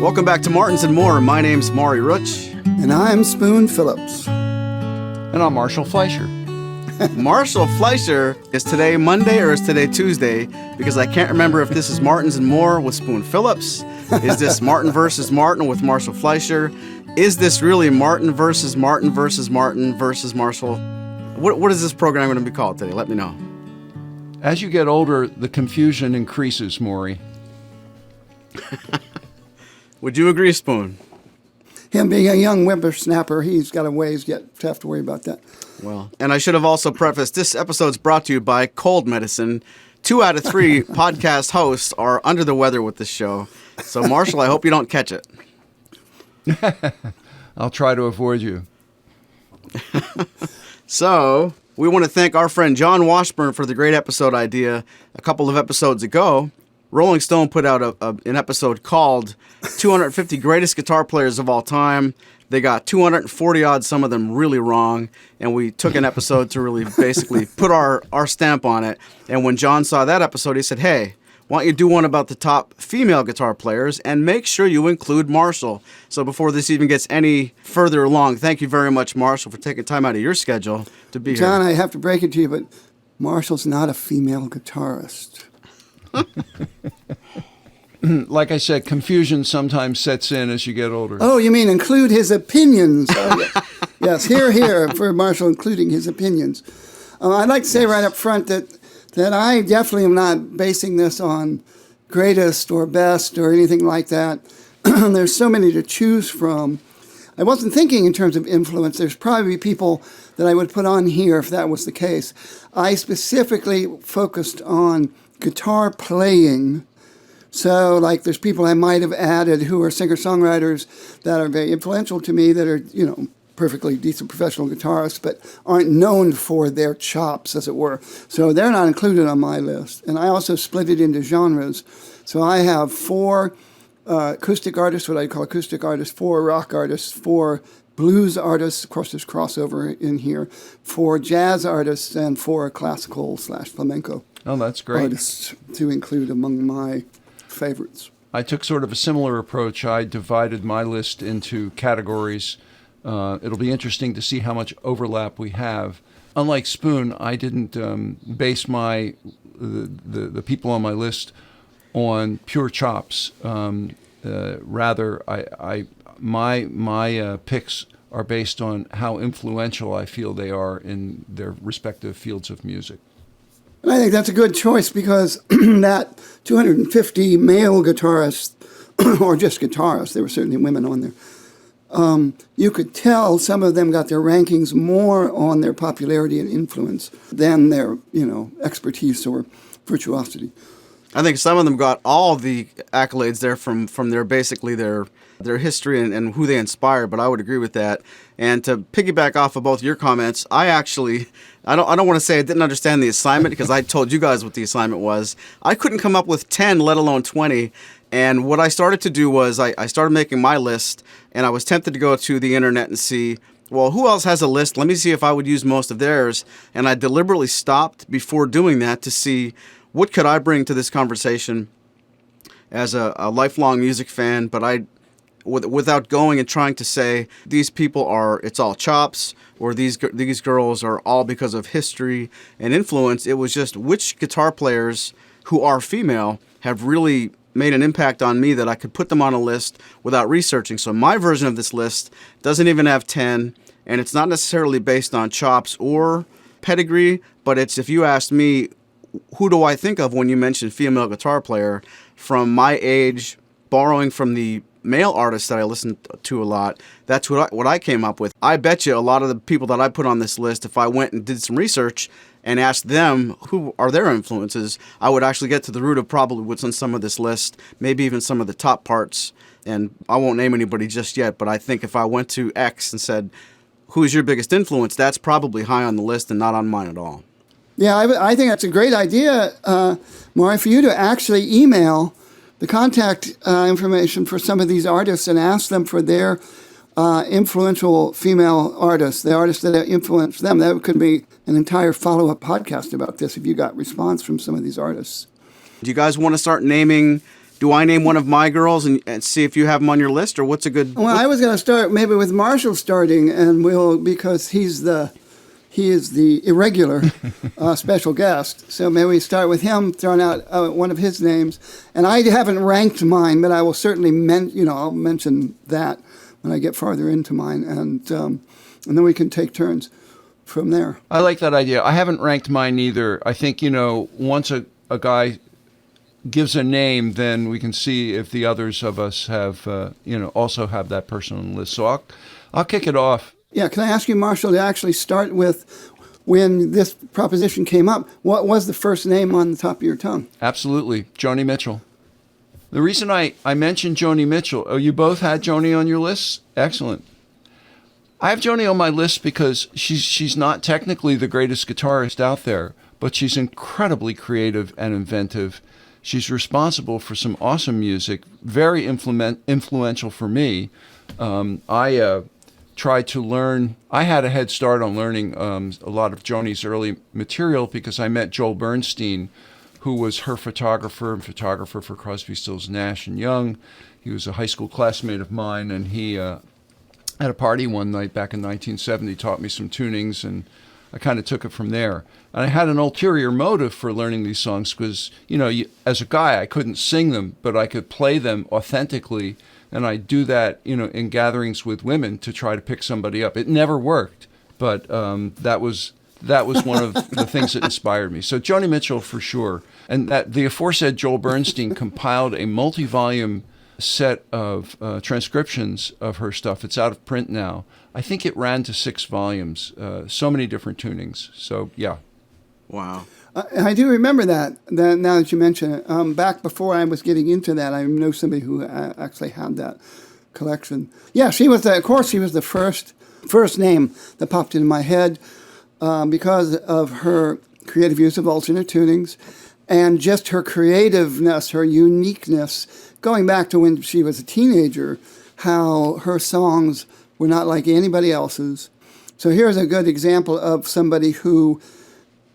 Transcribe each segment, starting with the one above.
Welcome back to Martins and More. My name's Maury Rutch. And I'm Spoon Phillips. And I'm Marshall Fleisher. Marshall Fleisher, is today Monday or is today Tuesday? Because I can't remember if this is Martins and More with Spoon Phillips. Is this Martin versus Martin with Marshall Fleisher? Is this really Martin versus Martin versus Martin versus Marshall? What is this program going to be called today? Let me know. As you get older, the confusion increases, Maury. Would you agree, Spoon? Him being a young whippersnapper, he's got a ways yet to have to worry about that. Well, and I should have also prefaced, this episode's brought to you by cold medicine. 2 out of 3 podcast hosts are under the weather with this show. So, Marshall, I hope you don't catch it. I'll try to avoid you. So, we want to thank our friend John Washburn for the great episode idea. A couple of episodes ago, Rolling Stone put out an episode called 250 Greatest Guitar Players of All Time. They got 240 odd, some of them really wrong, and we took an episode to really basically put our stamp on it. And when John saw that episode, he said, hey, why don't you do one about the top female guitar players and make sure you include Marshall. So before this even gets any further along, thank you very much, Marshall, for taking time out of your schedule to be John, here. I have to break it to you, but Marshall's not a female guitarist. Like I said, confusion sometimes sets in as you get older. Oh, you mean include his opinions? Oh, yes, here for Marshall, including his opinions. I'd like to say right up front that I definitely am not basing this on greatest or best or anything like that. There's so many to choose from. I wasn't thinking in terms of influence. There's probably people that I would put on here if that was the case. I specifically focused on guitar playing. So, like, there's people I might have added who are singer-songwriters that are very influential to me that are, perfectly decent professional guitarists, but aren't known for their chops, as it were. So they're not included on my list. And I also split it into genres. So I have 4 acoustic artists, what I call acoustic artists, 4 rock artists, 4 blues artists, of course there's crossover in here, 4 jazz artists, and 4 classical/flamenco that's great. artists to include among my favorites. I took sort of a similar approach. I divided my list into categories. It'll be interesting to see how much overlap we have. Unlike Spoon, I didn't base the people on my list on pure chops. Rather, my picks are based on how influential I feel they are in their respective fields of music. And I think that's a good choice because that 250 male guitarists, or just guitarists, there were certainly women on there, you could tell some of them got their rankings more on their popularity and influence than their, expertise or virtuosity. I think some of them got all the accolades there from their history and who they inspired, but I would agree with that. And to piggyback off of both your comments, I don't want to say I didn't understand the assignment because I told you guys what the assignment was. I couldn't come up with 10, let alone 20. And what I started to do was I started making my list, and I was tempted to go to the internet and see, well, who else has a list? Let me see if I would use most of theirs. And I deliberately stopped before doing that to see what could I bring to this conversation as a lifelong music fan, but without going and trying to say these people it's all chops, or these girls are all because of history and influence. It was just which guitar players who are female have really made an impact on me that I could put them on a list without researching. So my version of this list doesn't even have 10, and it's not necessarily based on chops or pedigree, but it's, if you asked me, who do I think of when you mention female guitar player from my age, borrowing from the male artists that I listen to a lot, that's what I came up with. I bet you a lot of the people that I put on this list, if I went and did some research and asked them who are their influences, I would actually get to the root of probably what's on some of this list, maybe even some of the top parts. And I won't name anybody just yet, but I think if I went to X and said, who's your biggest influence, that's probably high on the list and not on mine at all. Yeah, I think that's a great idea, Maury, for you to actually email the contact information for some of these artists and ask them for their influential female artists, the artists that influenced them. That could be an entire follow-up podcast about this if you got response from some of these artists. Do you guys want to start naming do I name one of my girls and see if you have them on your list, or what's a good? Well, I was going to start maybe with Marshall starting, and because he is the irregular special guest. So maybe we start with him throwing out one of his names. And I haven't ranked mine, but I will certainly I'll mention that when I get farther into mine, and then we can take turns from there. I like that idea. I haven't ranked mine either. I think, once a guy gives a name, then we can see if the others of us have, also have that person on the list. So I'll kick it off. Yeah, can I ask you, Marshall, to actually start with when this proposition came up, what was the first name on the top of your tongue? Absolutely, Joni Mitchell. The reason I mentioned Joni Mitchell, you both had Joni on your list? Excellent. I have Joni on my list because she's not technically the greatest guitarist out there, but she's incredibly creative and inventive. She's responsible for some awesome music, very influential for me. I tried to learn. I had a head start on learning a lot of Joni's early material because I met Joel Bernstein, who was her photographer and photographer for Crosby, Stills, Nash and Young. He was a high school classmate of mine, and he at a party one night back in 1970 taught me some tunings, and I kind of took it from there. And I had an ulterior motive for learning these songs because, as a guy, I couldn't sing them, but I could play them authentically. And I do that, in gatherings with women to try to pick somebody up. It never worked, but that was one of the things that inspired me. So Joni Mitchell for sure. And that the aforesaid Joel Bernstein compiled a multi-volume set of transcriptions of her stuff. It's out of print now. I think it ran to 6 volumes, so many different tunings. So, yeah. Wow. I do remember that now that you mention it. Back before I was getting into that, I know somebody who actually had that collection. Yeah, she was the first name that popped into my head because of her creative use of alternate tunings and just her creativeness, her uniqueness, going back to when she was a teenager, how her songs were not like anybody else's. So here's a good example of somebody who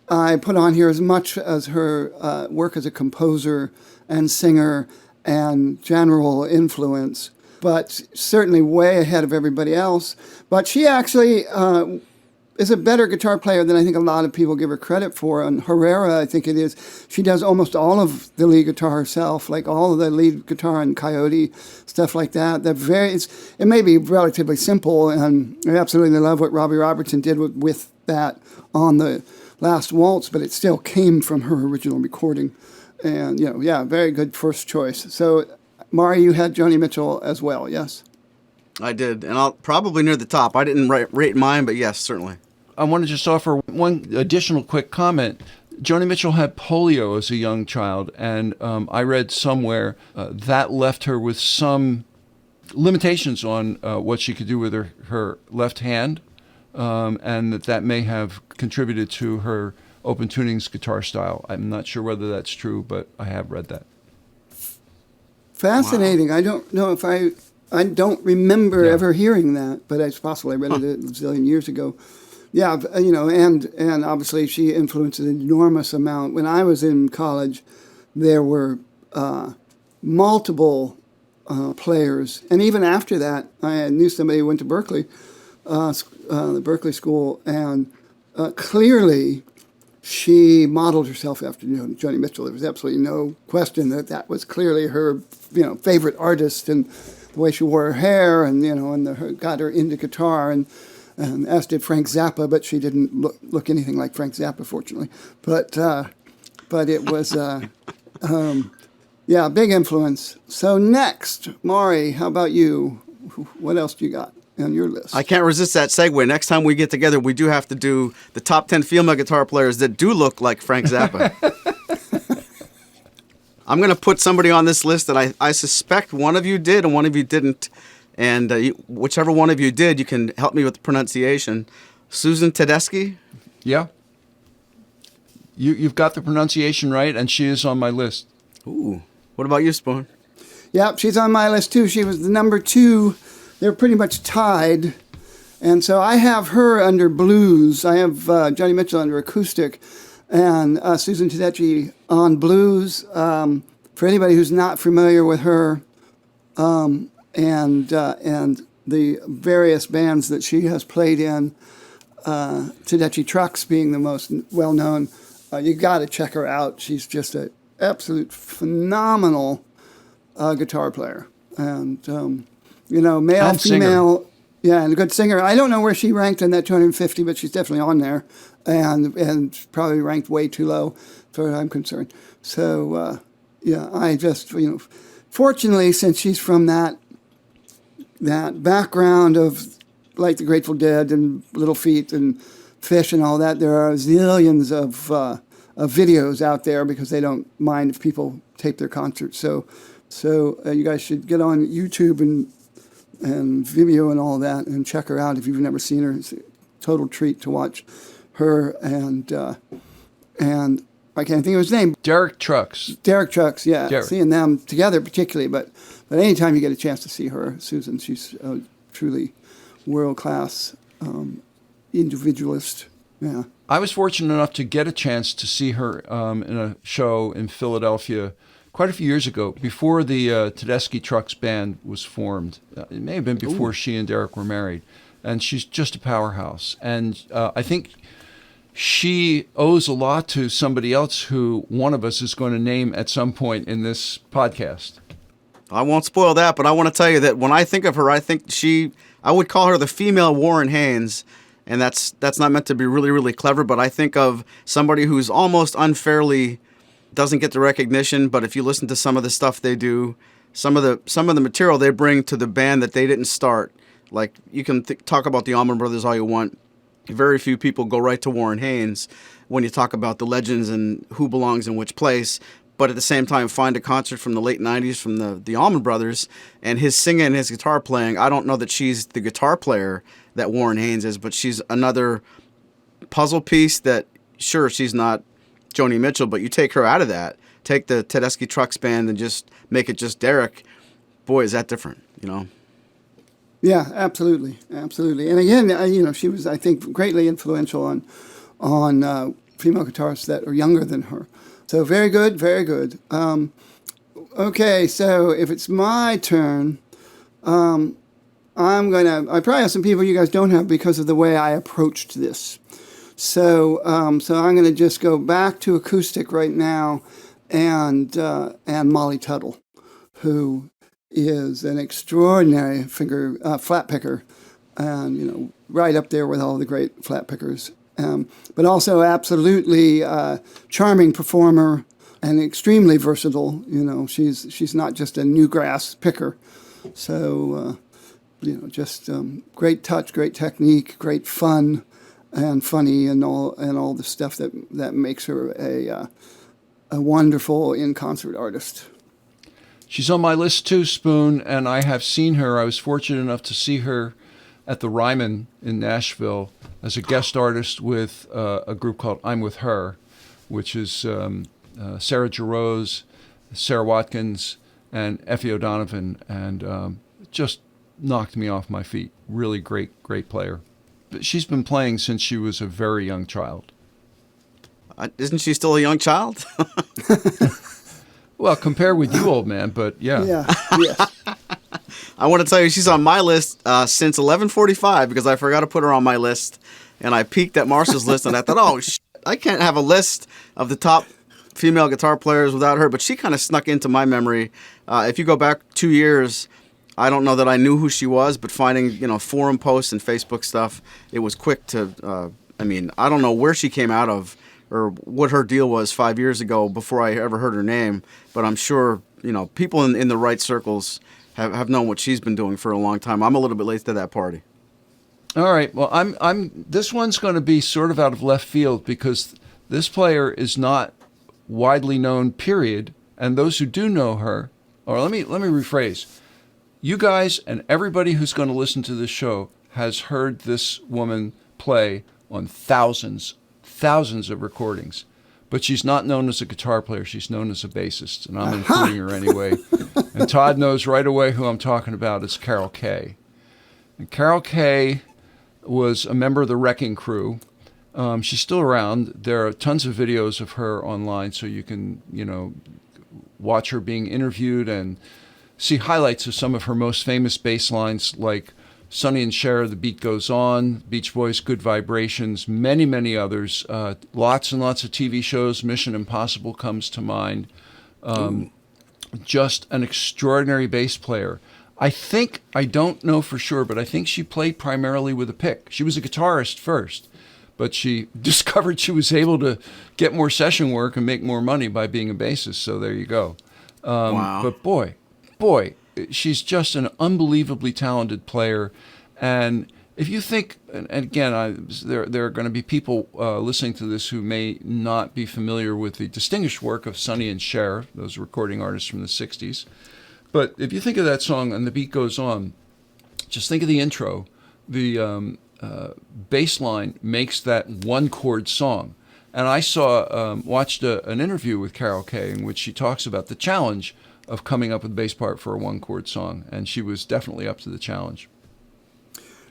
I put on here as much as her work as a composer and singer and general influence, but certainly way ahead of everybody else. But she actually is a better guitar player than I think a lot of people give her credit for. And Herrera, I think it is, she does almost all of the lead guitar herself, like all of the lead guitar and Coyote, stuff like that. It may be relatively simple, and I absolutely love what Robbie Robertson did with that on the Last Waltz, but it still came from her original recording. And, very good first choice. So, Maury, you had Joni Mitchell as well, yes? I did, and I'll probably near the top. I didn't rate mine, but yes, certainly. I want to just offer one additional quick comment. Joni Mitchell had polio as a young child, and I read somewhere that left her with some limitations on what she could do with her left hand, and that may have contributed to her open tunings guitar style. I'm not sure whether that's true, but I have read that. Fascinating. Wow. I don't know if I don't remember ever hearing that, but it's possible I read it a zillion years ago. Yeah, and obviously she influenced an enormous amount. When I was in college, there were multiple players, and even after that, I knew somebody who went to Berkeley, the Berkeley School, and clearly she modeled herself after Joni Mitchell. There was absolutely no question that was clearly her, favorite artist, and the way she wore her hair, and got her into guitar, and as did Frank Zappa, but she didn't look anything like Frank Zappa, fortunately. But it was, big influence. So next, Maury, how about you? What else do you got on your list? I can't resist that segue. Next time we get together, we do have to do the top 10 female guitar players that do look like Frank Zappa. I'm going to put somebody on this list that I suspect one of you did and one of you didn't. And whichever one of you did, you can help me with the pronunciation. Susan Tedeschi? Yeah. You've got the pronunciation right, and she is on my list. Ooh. What about you, Spoon? Yeah, she's on my list, too. She was the number 2. They're pretty much tied. And so I have her under blues. I have Joni Mitchell under acoustic, and Susan Tedeschi on blues. for anybody who's not familiar with her, and the various bands that she has played in, Tedeschi Trucks being the most well-known, you got to check her out. She's just an absolute phenomenal guitar player. And, male, And singer. female, yeah, and a good singer. I don't know where she ranked in that 250, but she's definitely on there, and probably ranked way too low, as far as I'm concerned. So, I just, fortunately, since she's from that background of like the Grateful Dead and Little Feat and Fish and all that, there are zillions of videos out there because they don't mind if people tape their concerts. So you guys should get on YouTube and Vimeo and all that and check her out if you've never seen her. It's a total treat to watch her and I can't think of his name. Derek Trucks. Derek Trucks, yeah. Derek. Seeing them together particularly, but anytime you get a chance to see her, Susan, she's a truly world-class individualist. Yeah. I was fortunate enough to get a chance to see her in a show in Philadelphia quite a few years ago, before the Tedeschi Trucks band was formed. It may have been before she and Derek were married. And she's just a powerhouse. And I think she owes a lot to somebody else who one of us is going to name at some point in this podcast. I won't spoil that, but I want to tell you that when I think of her, I would call her the female Warren Haynes, and that's not meant to be really, really clever, but I think of somebody who's almost unfairly doesn't get the recognition, but if you listen to some of the stuff they do, some of the material they bring to the band that they didn't start, like you can talk about the Allman Brothers all you want. Very few people go right to Warren Haynes when you talk about the legends and who belongs in which place. But at the same time, find a concert from the late 90s from the Allman Brothers and his singing and his guitar playing. I don't know that she's the guitar player that Warren Haynes is, but she's another puzzle piece that, sure, she's not Joni Mitchell, but you take her out of that, take the Tedeschi Trucks band and just make it just Derek. Boy, is that different, Yeah, absolutely. And again, she was, I think, greatly influential on female guitarists that are younger than her. So very good, very good. Okay, so if it's my turn, I probably have some people you guys don't have because of the way I approached this. So I'm going to just go back to acoustic right now, and Molly Tuttle, who is an extraordinary flat picker, and right up there with all the great flat pickers. But also absolutely charming performer and extremely versatile. She's not just a newgrass picker. So just great touch, great technique, great fun, and funny, and all the stuff that makes her a wonderful in-concert artist. She's on my list too, Spoon, and I have seen her. I was fortunate enough to see her at the Ryman in Nashville as a guest artist with a group called I'm With Her, which is Sarah Jarosz, Sarah Watkins, and Effie O'Donovan, and just knocked me off my feet. Really great player. But she's been playing since she was a very young child. Isn't she still a young child? Well, compare with you, old man, but yeah. Yeah, yes. I want to tell you she's on my list since 11:45 because I forgot to put her on my list, and I peeked at Marshall's list and I thought, I can't have a list of the top female guitar players without her, but she kind of snuck into my memory. If you go back 2 years, I don't know that I knew who she was, but finding forum posts and Facebook stuff, it was quick to. I don't know where she came out of or what her deal was 5 years ago before I ever heard her name, but I'm sure people in the right circles have known what she's been doing for a long time. I'm a little bit late to that party. All right. Well, this one's going to be sort of out of left field because this player is not widely known, period. And those who do know her, or let me rephrase. You guys and everybody who's going to listen to this show has heard this woman play on thousands of recordings. But she's not known as a guitar player. She's known as a bassist, and I'm including her anyway. And Todd knows right away who I'm talking about. It's Carol Kay. And Carol Kay was a member of the Wrecking Crew. She's still around. There are tons of videos of her online, so you can, watch her being interviewed and see highlights of some of her most famous bass lines, like Sonny and Cher, The Beat Goes On, Beach Boys, Good Vibrations, many, many others. Lots and lots of TV shows. Mission Impossible comes to mind. Just an extraordinary bass player. I don't know for sure, but I think she played primarily with a pick. She was a guitarist first, but she discovered she was able to get more session work and make more money by being a bassist. So there you go. Wow. But boy, she's just an unbelievably talented player. And if you think, and again, there are going to be people listening to this who may not be familiar with the distinguished work of Sonny and Cher, those recording artists from the 60s. But if you think of that song, And the Beat Goes On, just think of the intro. The bass line makes that one-chord song. And I watched an interview with Carol Kay in which she talks about the challenge of coming up with a bass part for a one-chord song, and she was definitely up to the challenge.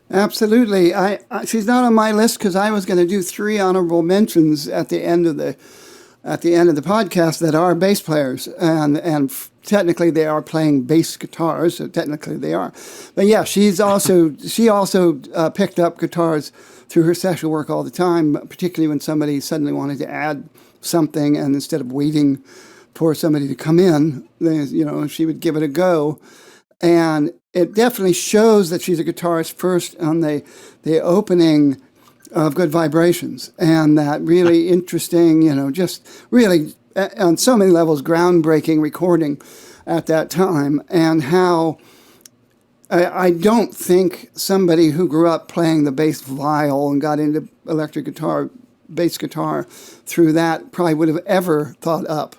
Absolutely. She's not on my list because I was going to do 3 honorable mentions at the end of the podcast that are bass players, and technically they are playing bass guitars, so technically they are. But yeah, she also picked up guitars through her session work all the time, particularly when somebody suddenly wanted to add something, and instead of waiting for somebody to come in, she would give it a go. And it definitely shows that she's a guitarist first on the opening of Good Vibrations, and that really interesting, just really on so many levels groundbreaking recording at that time, and how I don't think somebody who grew up playing the bass viol and got into electric guitar, bass guitar through that probably would have ever thought up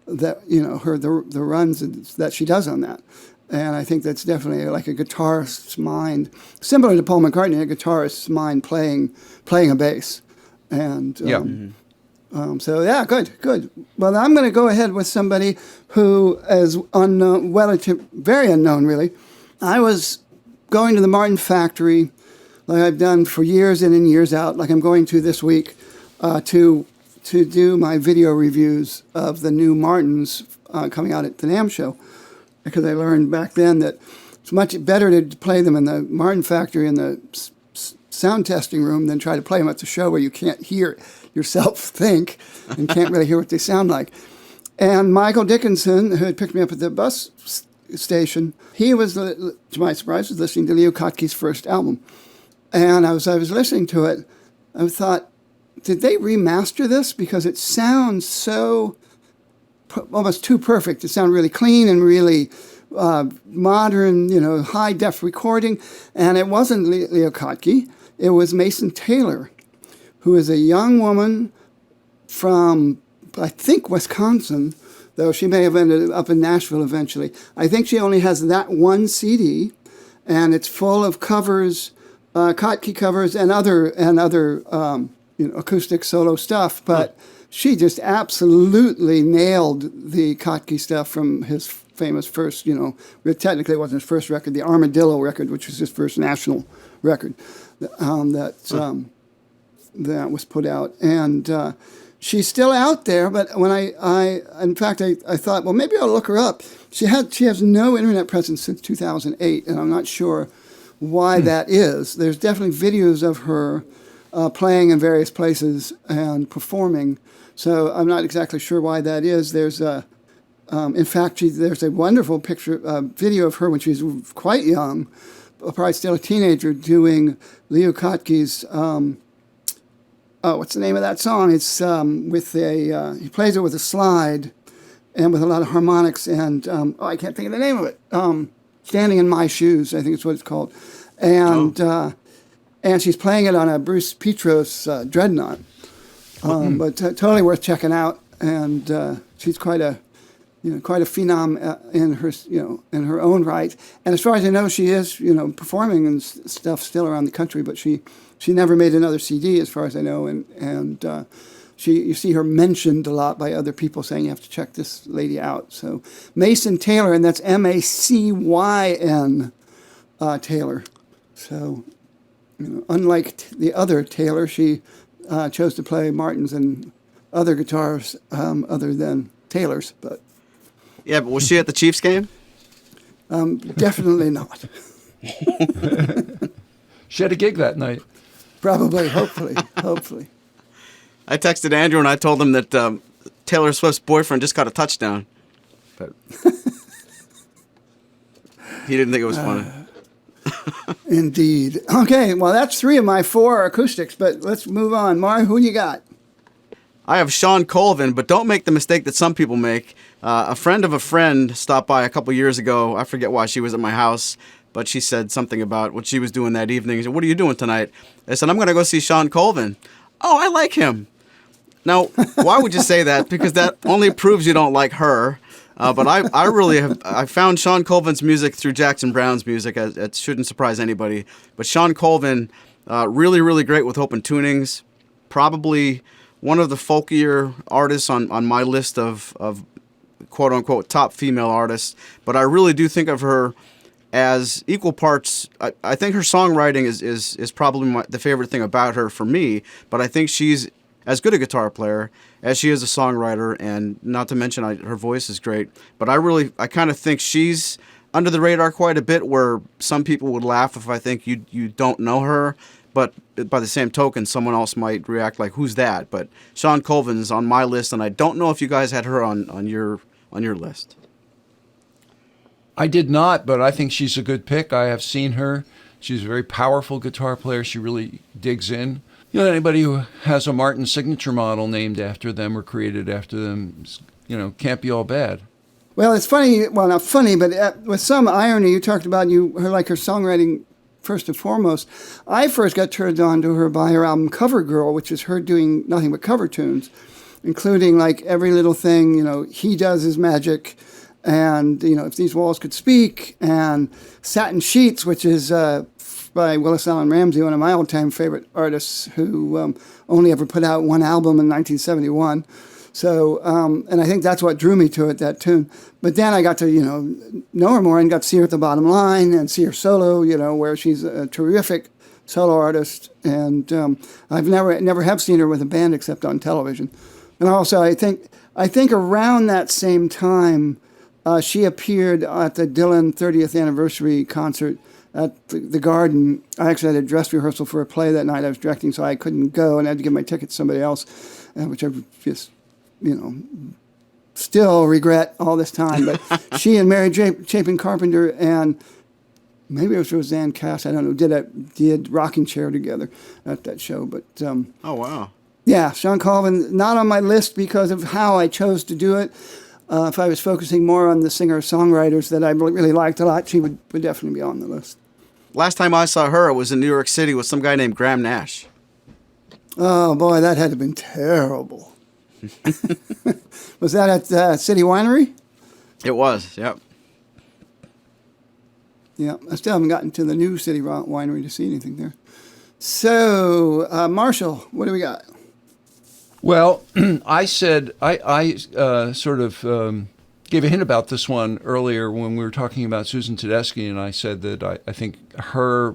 that, the runs that she does on that. And I think that's definitely like a guitarist's mind, similar to Paul McCartney, a guitarist's mind playing a bass. And so, yeah, good. Well, I'm going to go ahead with somebody who is unknown, very unknown, really. I was going to the Martin factory, like I've done for years in and years out, like I'm going to this week, to do my video reviews of the new Martins coming out at the NAMM show. Because I learned back then that it's much better to play them in the Martin factory in the sound testing room than try to play them at the show where you can't hear yourself think and can't really hear what they sound like. And Michael Dickinson, who had picked me up at the bus station, he was, to my surprise, was listening to Leo Kottke's first album. And as I was listening to it, I thought, did they remaster this? Because it sounds so almost too perfect to sound really clean and really modern, high-def recording. And it wasn't Leo Kottke. It was Mason Taylor, who is a young woman from, I think, Wisconsin, though she may have ended up in Nashville eventually. I think she only has that one CD, and it's full of covers, Kottke covers, and other acoustic solo stuff. But she just absolutely nailed the Kottke stuff from his famous first, technically it wasn't his first record, the Armadillo record, which was his first national record that was put out. And she's still out there, but when I thought, well, maybe I'll look her up. She has no internet presence since 2008, and I'm not sure why that is. There's definitely videos of her playing in various places and performing. So I'm not exactly sure why that is. There's in fact, there's a wonderful video of her when she was quite young, probably still a teenager, doing Leo Kottke's, what's the name of that song? It's he plays it with a slide and with a lot of harmonics and, I can't think of the name of it. Standing in My Shoes, I think it's what it's called. And she's playing it on a Bruce Petros Dreadnought. But totally worth checking out, and she's quite a phenom in her own right. And as far as I know, she is performing and stuff still around the country. But she never made another CD, as far as I know, and you see her mentioned a lot by other people saying you have to check this lady out. So Mason Taylor, and that's Macyn Taylor. So unlike the other Taylor, she chose to play Martins and other guitars other than Taylor's. But Yeah, but was she at the Chiefs game? Definitely not. She had a gig that night. Probably, hopefully. I texted Andrew and I told him that Taylor Swift's boyfriend just got a touchdown. But he didn't think it was funny. Indeed. Okay, well, that's 3 of my 4 acoustics, but let's move on. Maury, who you got? I have Sean Colvin, but don't make the mistake that some people make. A friend of a friend stopped by a couple years ago. I forget why she was at my house, but she said something about what she was doing that evening. She said, "What are you doing tonight?" I said, "I'm going to go see Sean Colvin." "Oh, I like him." Now, why would you say that? Because that only proves you don't like her. But I really have. I found Sean Colvin's music through Jackson Browne's music. It shouldn't surprise anybody. But Sean Colvin, really, really great with open tunings. Probably one of the folkier artists on my list of quote unquote top female artists. But I really do think of her as equal parts. I think her songwriting is probably the favorite thing about her for me. But I think she's as good a guitar player as she is a songwriter, and not to mention her voice is great. But I kind of think she's under the radar quite a bit, where some people would laugh if I think you don't know her, but by the same token, someone else might react like, "Who's that?" But Sean Colvin's on my list, and I don't know if you guys had her on your list. I did not, but I think she's a good pick. I have seen her. She's a very powerful guitar player. She really digs in. You know, anybody who has a Martin signature model named after them or created after them, can't be all bad. Well, it's funny. Well, not funny, but with some irony, you talked about her songwriting first and foremost. I first got turned on to her by her album Cover Girl, which is her doing nothing but cover tunes, including like Every Little Thing, He Does His Magic, and, If These Walls Could Speak, and Satin Sheets, which is by Willis Allen Ramsey, one of my all-time favorite artists, who only ever put out one album in 1971. So, and I think that's what drew me to it, that tune. But then I got to, know her more and got to see her at the Bottom Line and see her solo, where she's a terrific solo artist. And I've never have seen her with a band except on television. And also, I think around that same time, she appeared at the Dylan 30th anniversary concert at the Garden. I actually had a dress rehearsal for a play that night I was directing, so I couldn't go, and I had to give my ticket to somebody else, which I just, still regret all this time. But she and Mary Chapin Carpenter and maybe it was Roseanne Cass, I don't know, did Rocking Chair together at that show. But oh, wow. Yeah, Sean Colvin, not on my list because of how I chose to do it. If I was focusing more on the singer-songwriters that I really liked a lot, she would definitely be on the list. Last time I saw her, it was in New York City with some guy named Graham Nash. Oh, boy, that had to have been terrible. Was that at City Winery? It was, yep. Yeah, I still haven't gotten to the new City Winery to see anything there. So, Marshall, what do we got? Well, I said, I sort of gave a hint about this one earlier when we were talking about Susan Tedeschi, and I said that I think her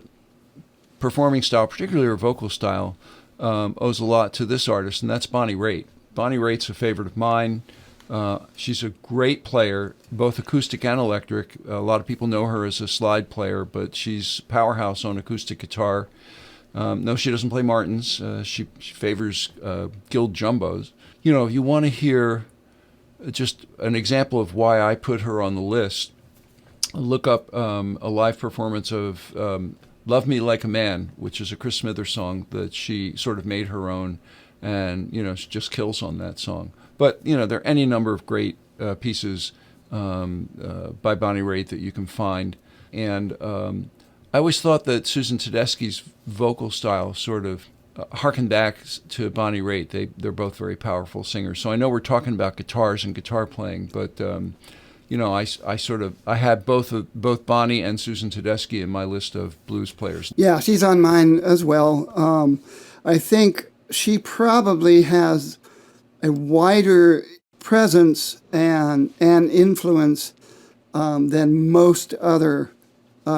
performing style, particularly her vocal style, owes a lot to this artist, and that's Bonnie Raitt. Bonnie Raitt's a favorite of mine. She's a great player, both acoustic and electric. A lot of people know her as a slide player, but she's a powerhouse on acoustic guitar. No, she doesn't play Martins. She favors Guild Jumbos. If you want to hear just an example of why I put her on the list, look up a live performance of Love Me Like a Man, which is a Chris Smithers song that she sort of made her own, and, she just kills on that song. But, there are any number of great pieces by Bonnie Raitt that you can find. And I always thought that Susan Tedeschi's vocal style sort of harkened back to Bonnie Raitt. They're both very powerful singers. So I know we're talking about guitars and guitar playing, but I had both Bonnie and Susan Tedeschi in my list of blues players. Yeah, she's on mine as well. I think she probably has a wider presence and influence than most other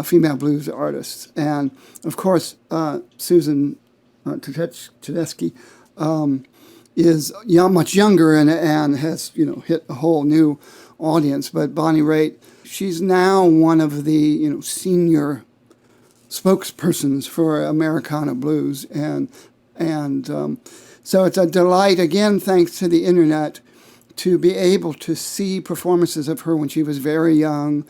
female blues artists. And of course, Susan Tedeschi is much younger and has hit a whole new audience. But Bonnie Raitt, she's now one of the senior spokespersons for Americana blues, and so it's a delight again, thanks to the internet, to be able to see performances of her when she was very young.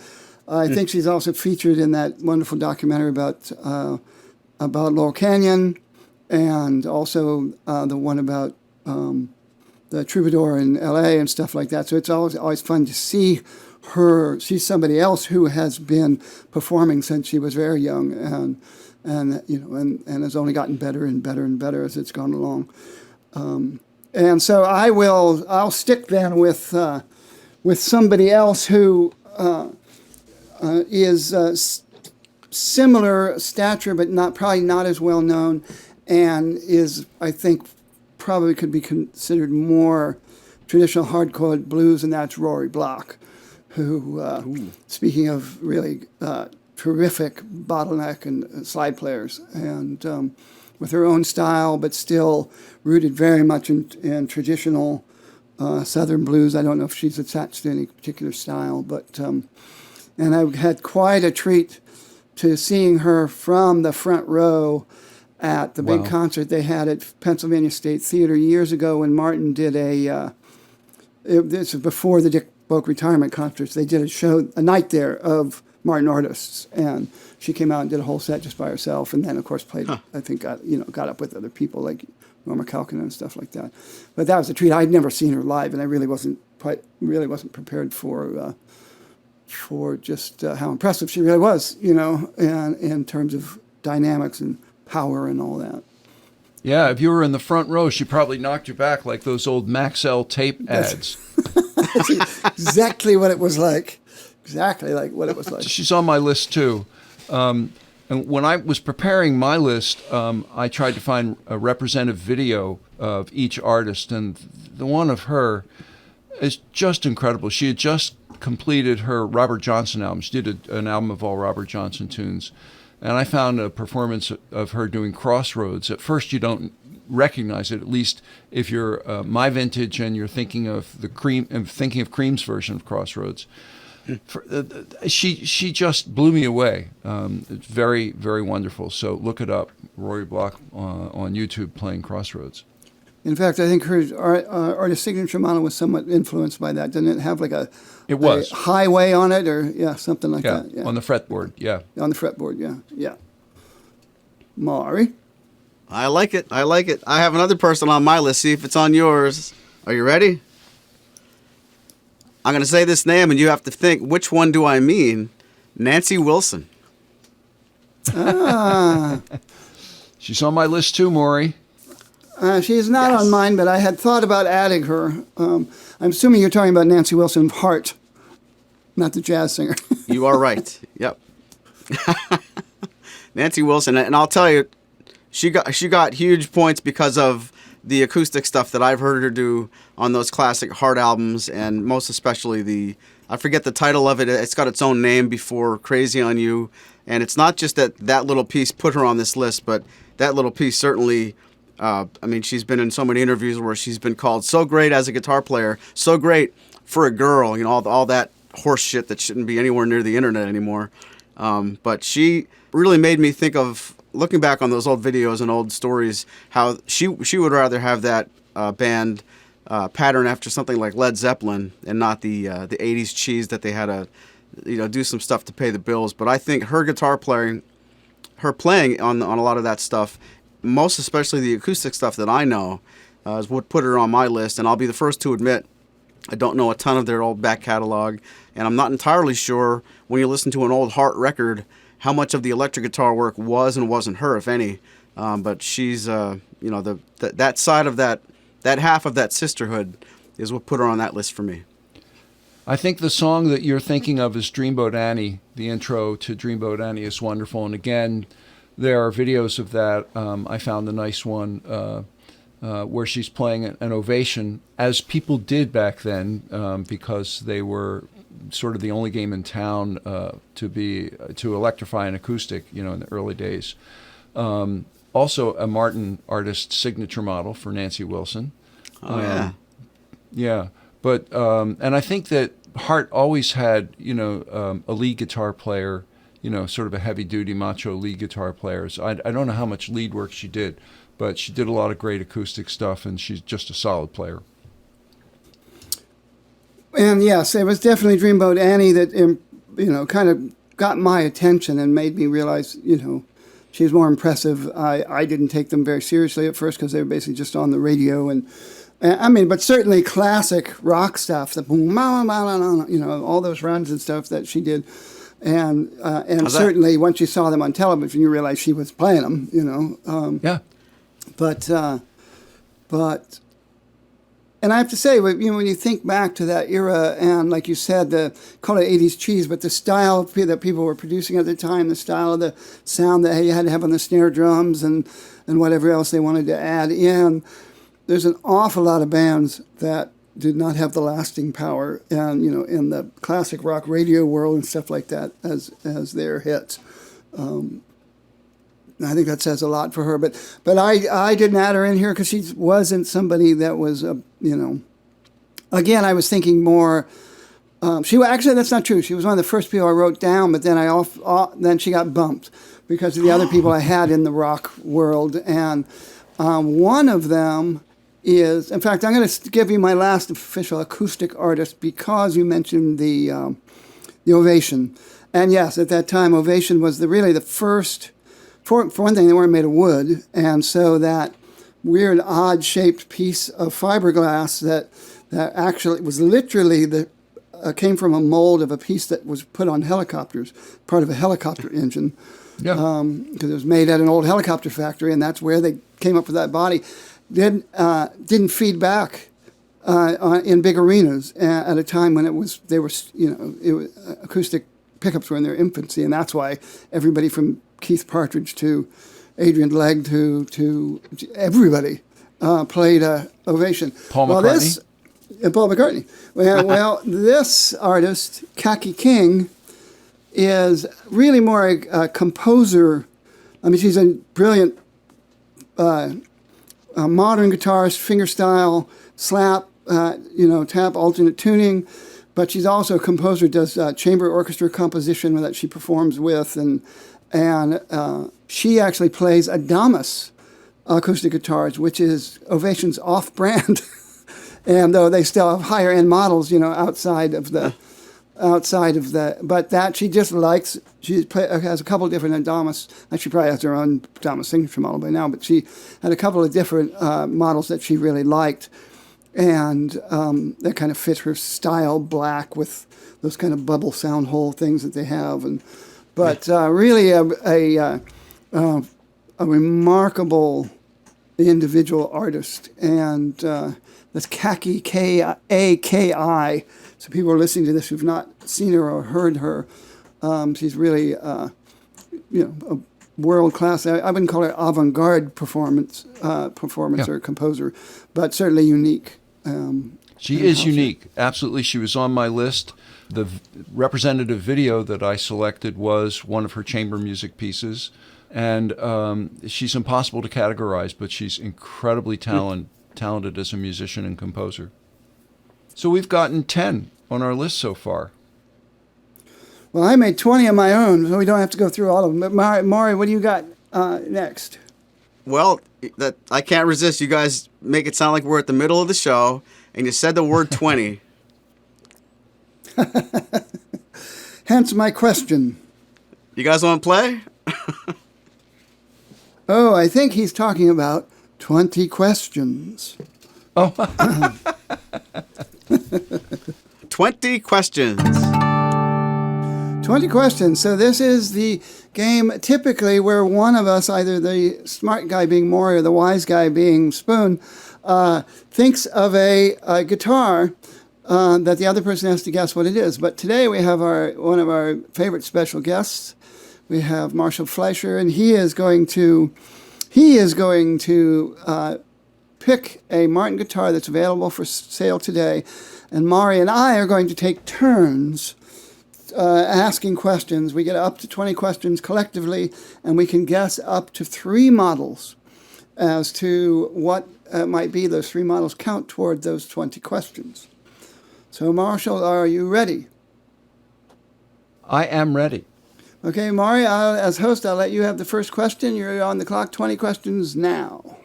I think she's also featured in that wonderful documentary about Laurel Canyon, and also the one about the Troubadour in L.A. and stuff like that. So it's always fun to see her. She's somebody else who has been performing since she was very young, and has only gotten better and better and better as it's gone along. And so I'll stick then with somebody else who is similar stature, but probably not as well known, and is, I think, probably could be considered more traditional hardcore blues, and that's Rory Block, who, speaking of really terrific bottleneck and slide players, and with her own style, but still rooted very much in traditional Southern blues. I don't know if she's attached to any particular style, but and I had quite a treat to seeing her from the front row at the big concert they had at Pennsylvania State Theater years ago when Martin did this was before the Dick Boak retirement concerts. They did a night there of Martin artists, and she came out and did a whole set just by herself, and then of course played. I think got up with other people like Norma Calkin and stuff like that. But that was a treat. I'd never seen her live, and I really wasn't prepared for just how impressive she really was, and in terms of dynamics and power and all that. Yeah, if you were in the front row, she probably knocked you back like those old Maxell tape ads. That's exactly what it was like. Exactly like what it was like. She's on my list too. And when I was preparing my list, I tried to find a representative video of each artist, and the one of her is just incredible. She had just completed her Robert Johnson album. She did an album of all Robert Johnson tunes. And I found a performance of her doing Crossroads. At first, you don't recognize it, at least if you're my vintage and you're thinking of Cream's version of Crossroads. She just blew me away. It's very, very wonderful. So look it up, Rory Block on YouTube playing Crossroads. In fact, I think her artist signature model was somewhat influenced by that. Didn't it have like a highway on it, or something like that? Yeah, on the fretboard. Yeah, on the fretboard. Yeah. Maury, I like it. I have another person on my list. See if it's on yours. Are you ready? I'm going to say this name, and you have to think, which one do I mean? Nancy Wilson. She's on my list too, Maury. She's not on mine, but I had thought about adding her. I'm assuming you're talking about Nancy Wilson of Heart, not the jazz singer. You are right. Yep. Nancy Wilson, and I'll tell you, she got huge points because of the acoustic stuff that I've heard her do on those classic Heart albums, and most especially I forget the title of it. It's got its own name before Crazy on You, and it's not just that little piece put her on this list, but that little piece certainly. She's been in so many interviews where she's been called so great as a guitar player, so great for a girl, all that horse shit that shouldn't be anywhere near the internet anymore. But she really made me think of, looking back on those old videos and old stories, how she would rather have that band pattern after something like Led Zeppelin and not the 80s cheese that they had to do some stuff to pay the bills. But I think her guitar playing, her playing on a lot of that stuff, most especially the acoustic stuff that I know, is what put her on my list. And I'll be the first to admit I don't know a ton of their old back catalog, and I'm not entirely sure when you listen to an old Heart record how much of the electric guitar work was and wasn't her, if any. But she's, that side of that half of that sisterhood is what put her on that list for me. I think the song that you're thinking of is Dreamboat Annie. The intro to Dreamboat Annie is wonderful, and again, there are videos of that. I found a nice one where she's playing an ovation, as people did back then, because they were sort of the only game in town to electrify an acoustic, in the early days. Also, a Martin artist signature model for Nancy Wilson. Oh yeah. Yeah, but and I think that Hart always had, a lead guitar player, sort of a heavy-duty macho lead guitar player. So I don't know how much lead work she did, but she did a lot of great acoustic stuff, and she's just a solid player. And yes, it was definitely Dreamboat Annie that, kind of got my attention and made me realize, she's more impressive. I didn't take them very seriously at first because they were basically just on the radio. But certainly classic rock stuff, the boom, all those runs and stuff that she did. And certainly once you saw them on television, you realized she was playing them, Yeah. But and I have to say, when you think back to that era, and like you said, call it 80s cheese, but the style that people were producing at the time, the style of the sound that you had to have on the snare drums and whatever else they wanted to add in, there's an awful lot of bands that did not have the lasting power, and in the classic rock radio world and stuff like that as their hits. I think that says a lot for her, but I didn't add her in here because she wasn't somebody that was Again, I was thinking more. Actually, that's not true. She was one of the first people I wrote down, but then then she got bumped because of the other people I had in the rock world, and one of them is, in fact, I'm going to give you my last official acoustic artist because you mentioned the Ovation, and yes, at that time, Ovation was really the first. For one thing, they weren't made of wood, and so that weird, odd-shaped piece of fiberglass that actually was literally came from a mold of a piece that was put on helicopters, part of a helicopter engine. Yeah. Because it was made at an old helicopter factory, and that's where they came up with that body. Didn't feed back in big arenas at a time when acoustic pickups were in their infancy, and that's why everybody from Keith Partridge to Adrian Legg to everybody played Ovation. Paul McCartney? Paul McCartney. Well, this artist, Kaki King, is really more a composer. I mean, she's a brilliant modern guitarist, fingerstyle, slap, tap, alternate tuning. But she's also a composer, does chamber orchestra composition that she performs with, and she actually plays Adamas acoustic guitars, which is Ovation's off-brand. And though they still have higher-end models, outside of the, but that she just likes. She has a couple of different Adamas. She probably has her own Adamas signature model by now, but she had a couple of different models that she really liked. And that kind of fit her style, black with those kind of bubble sound hole things that they have, but really a remarkable individual artist, and that's Kaki, K-A-K-I. So people are listening to this who've not seen her or heard her. She's really a world class. I wouldn't call her avant-garde or composer, but certainly unique. She is unique. Absolutely. She was on my list. The representative video that I selected was one of her chamber music pieces. And she's impossible to categorize, but she's incredibly talented as a musician and composer. So we've gotten 10 on our list so far. Well, I made 20 of my own, so we don't have to go through all of them. But Maury, what do you got next? Well, I can't resist. You guys make it sound like we're at the middle of the show, and you said the word 20. Hence my question. You guys want to play? Oh, I think he's talking about 20 questions. Oh. 20 questions. 20 questions. So this is the game typically where one of us, either the smart guy being Maury or the wise guy being Spoon, thinks of a guitar that the other person has to guess what it is. But today we have one of our favorite special guests. We have Marshall Fleisher, and he is going to pick a Martin guitar that's available for sale today. And Maury and I are going to take turns asking questions. We get up to 20 questions collectively, and we can guess up to 3 models as to what might be. Those 3 models count toward those 20 questions. So, Marshall, are you ready? I am ready. Okay, Maury, as host, I'll let you have the first question. You're on the clock. 20 questions now.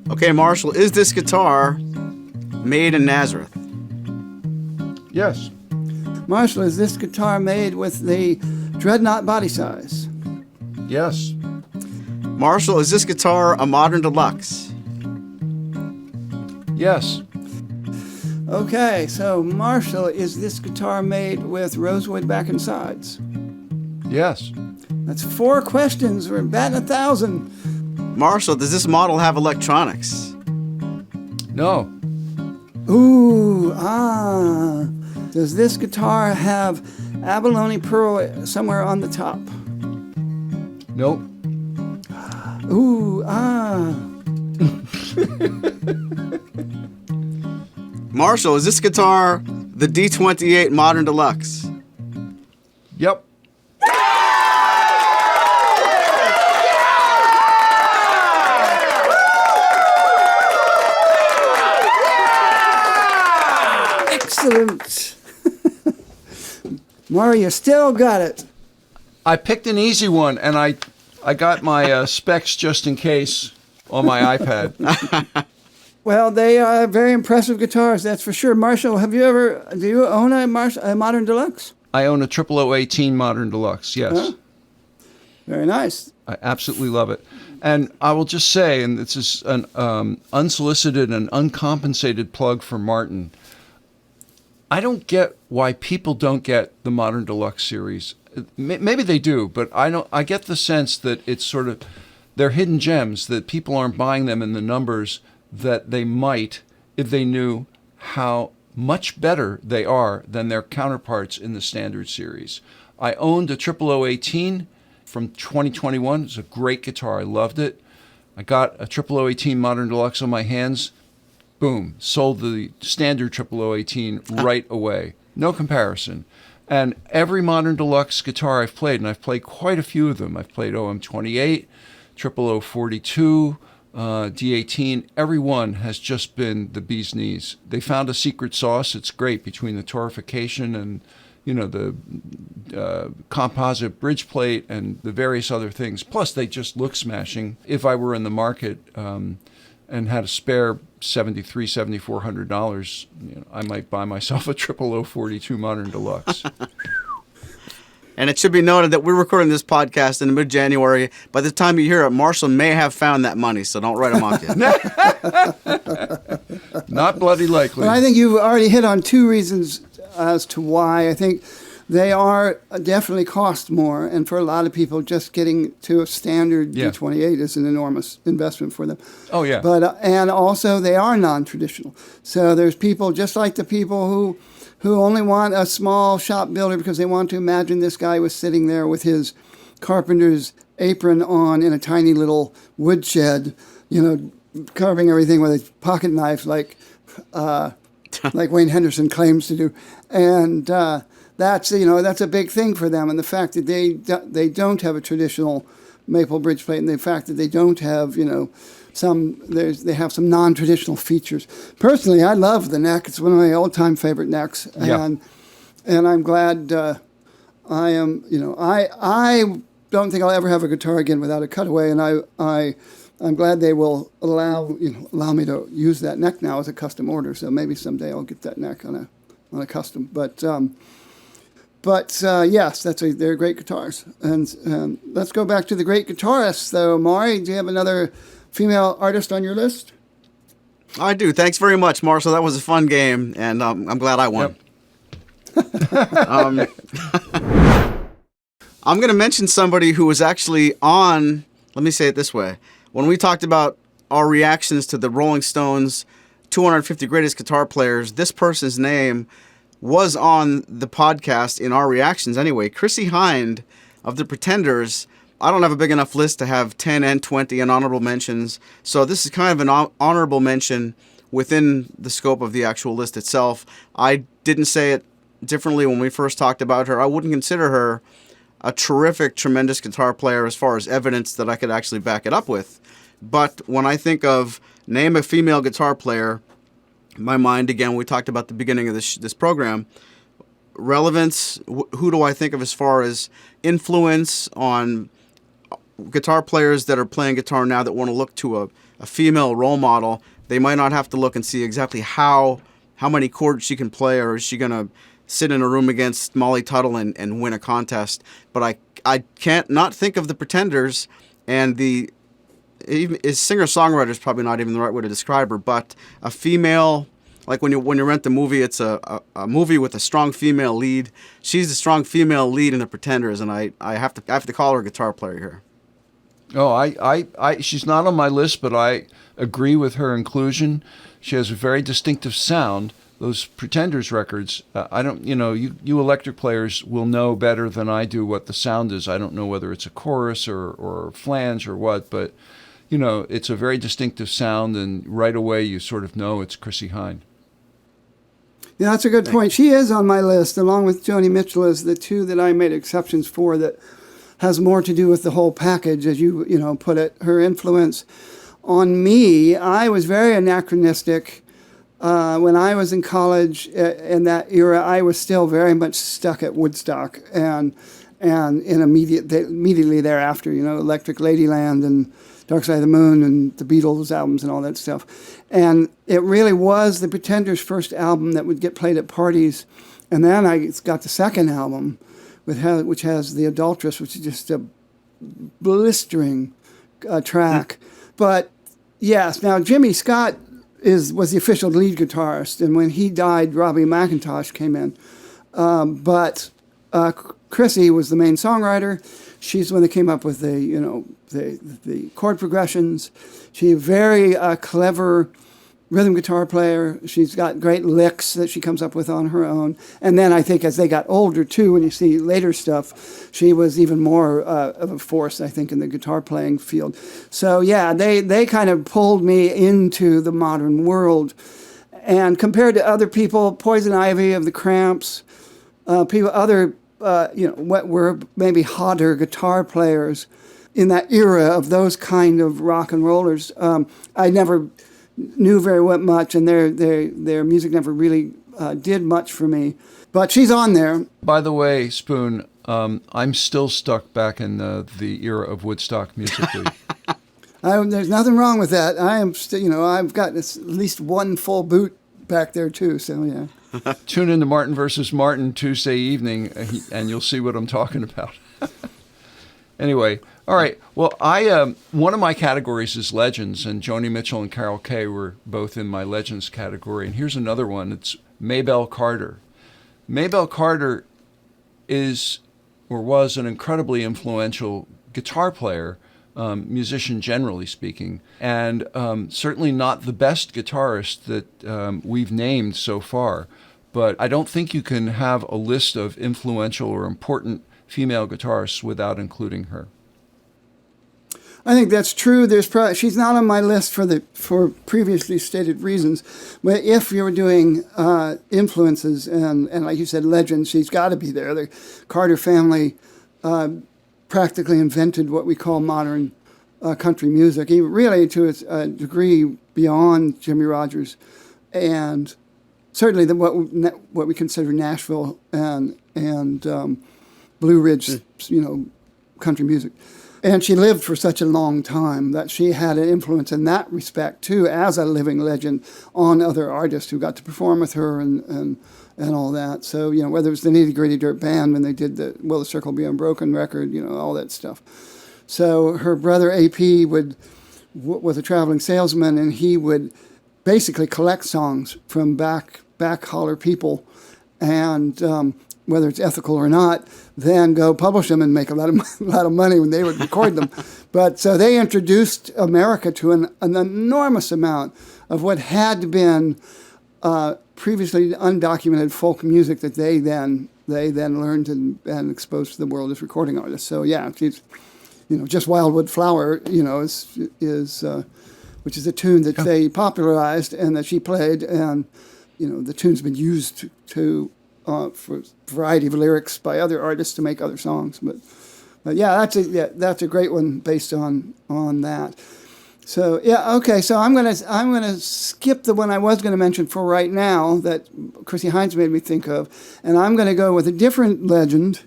Okay, Marshall, is this guitar made in Nazareth? Yes. Marshall, is this guitar made with the dreadnought body size? Yes. Marshall, is this guitar a modern deluxe? Yes. Okay, so Marshall, is this guitar made with rosewood back and sides? Yes. That's 4 questions. We're batting 1,000. Marshall, does this model have electronics? No. Ooh, Does this guitar have abalone pearl somewhere on the top? Nope. Ooh, Marshall, is this guitar the D28 Modern Deluxe? Yep. Excellent. Maury, you still got it. I picked an easy one, and I got my specs just in case on my iPad. Well, they are very impressive guitars, that's for sure. Marshall, do you own a Modern Deluxe? I own a 00018 Modern Deluxe, yes. Huh? Very nice. I absolutely love it. And I will just say, and this is an unsolicited and uncompensated plug for Martin, I don't get why people don't get the Modern Deluxe series. Maybe they do, but I get the sense that it's sort of, they're hidden gems, that people aren't buying them in the numbers that they might if they knew how much better they are than their counterparts in the standard series. I owned a 00018 from 2021. It's a great guitar. I loved it. I got a 00018 Modern Deluxe on my hands. Boom. Sold the standard 00018 right away. No comparison. And every Modern Deluxe guitar I've played, and I've played quite a few of them. I've played OM28, 00042, D18. Every one has just been the bee's knees. They found a secret sauce. It's great between the torification and, the composite bridge plate and the various other things. Plus, they just look smashing. If I were in the market and had a spare $7,400, I might buy myself a 00042 Modern Deluxe. And it should be noted that we're recording this podcast in mid-January. By the time you hear it, Marshall may have found that money, so don't write him off yet. Not bloody likely. But I think you've already hit on 2 reasons as to why. I think they are definitely cost more, and for a lot of people, just getting to a standard D28 is an enormous investment for them. Oh, yeah. But and also they are non-traditional. So there's people just like the people who only want a small shop builder because they want to imagine this guy was sitting there with his carpenter's apron on in a tiny little woodshed, carving everything with a pocket knife like Wayne Henderson claims to do. And that's a big thing for them. And the fact that they don't have a traditional maple bridge plate, and the fact that they don't have, they have some non-traditional features. Personally, I love the neck. It's one of my all-time favorite necks, and I'm glad I am. I don't think I'll ever have a guitar again without a cutaway, and I'm glad they will allow me to use that neck now as a custom order. So maybe someday I'll get that neck on a custom. But yes, they're great guitars. And let's go back to the great guitarists, though. Maury, do you have another female artist on your list? I do. Thanks very much, Marshall. That was a fun game, and I'm glad I won. Yep. I'm going to mention somebody who was actually on, let me say it this way. When we talked about our reactions to the Rolling Stones 250 Greatest Guitar Players, this person's name was on the podcast in our reactions anyway. Chrissie Hynde of the Pretenders. I don't have a big enough list to have 10 and 20 and honorable mentions, so this is kind of an honorable mention within the scope of the actual list itself. I didn't say it differently when we first talked about her. I wouldn't consider her a terrific, tremendous guitar player as far as evidence that I could actually back it up with. But when I think of name a female guitar player my mind, again, we talked about the beginning of this program, relevance, who do I think of as far as influence on guitar players that are playing guitar now that want to look to a female role model? They might not have to look and see exactly how many chords she can play, or is she going to sit in a room against Molly Tuttle and win a contest. But I can't not think of the Pretenders, and singer-songwriter is probably not even the right way to describe her, but a female, like when you rent the movie, it's a movie with a strong female lead. She's the strong female lead in the Pretenders, and I have to call her a guitar player here. Oh, she's not on my list, but I agree with her inclusion. She has a very distinctive sound. Those Pretenders records, you electric players will know better than I do what the sound is. I don't know whether it's a chorus or flange or what, but, it's a very distinctive sound, and right away you sort of know it's Chrissie Hynde. Yeah, that's a good point. She is on my list, along with Joni Mitchell, as the two that I made exceptions for, that has more to do with the whole package, as you put it. Her influence on me, I was very anachronistic. When I was in college in that era, I was still very much stuck at Woodstock, and immediately thereafter, Electric Ladyland and Dark Side of the Moon and the Beatles albums and all that stuff. And it really was the Pretenders' first album that would get played at parties. And then I got the second album, which has The Adulteress, which is just a blistering track. But yes, now Jimmy Scott was the official lead guitarist, and when he died, Robbie McIntosh came in. But Chrissie was the main songwriter. She's the one that came up with the chord progressions. She's a very clever rhythm guitar player. She's got great licks that she comes up with on her own. And then I think as they got older, too, when you see later stuff, she was even more of a force, I think, in the guitar playing field. So, yeah, they kind of pulled me into the modern world. And compared to other people, Poison Ivy of the Cramps, what were maybe hotter guitar players in that era of those kind of rock and rollers, I never knew very much, and their music never really did much for me. But she's on there. By the way, Spoon, I'm still stuck back in the era of Woodstock musically. There's nothing wrong with that. I am still, I've got at least one full boot back there too. So yeah. Tune into Martin versus Martin Tuesday evening, and you'll see what I'm talking about. Anyway, all right. Well, one of my categories is legends, and Joni Mitchell and Carol Kaye were both in my legends category. And here's another one. It's Maybelle Carter. Maybelle Carter is or was an incredibly influential guitar player, musician generally speaking, and certainly not the best guitarist that we've named so far. But I don't think you can have a list of influential or important female guitarists without including her. I think that's true. She's not on my list for previously stated reasons. But if you were doing influences and like you said, legends, she's got to be there. The Carter family practically invented what we call modern country music, even really to a degree beyond Jimmie Rodgers, and certainly what we consider Nashville and Blue Ridge, country music. And she lived for such a long time that she had an influence in that respect, too, as a living legend on other artists who got to perform with her and all that. So, whether it was the Nitty Gritty Dirt Band when they did the Will the Circle Be Unbroken record, all that stuff. So her brother AP was a traveling salesman, and he would basically collect songs from back holler people, and whether it's ethical or not, then go publish them and make a lot of money when they would record them. But so they introduced America to an enormous amount of what had been previously undocumented folk music that they then learned and exposed to the world as recording artists. So yeah, she's just Wildwood Flower, is which is a tune that they popularized and that she played, and the tune's been used to for a variety of lyrics by other artists to make other songs. But yeah, that's a great one based on that. So yeah, okay. So I'm gonna skip the one I was gonna mention for right now that Chrissy Hines made me think of, and I'm gonna go with a different legend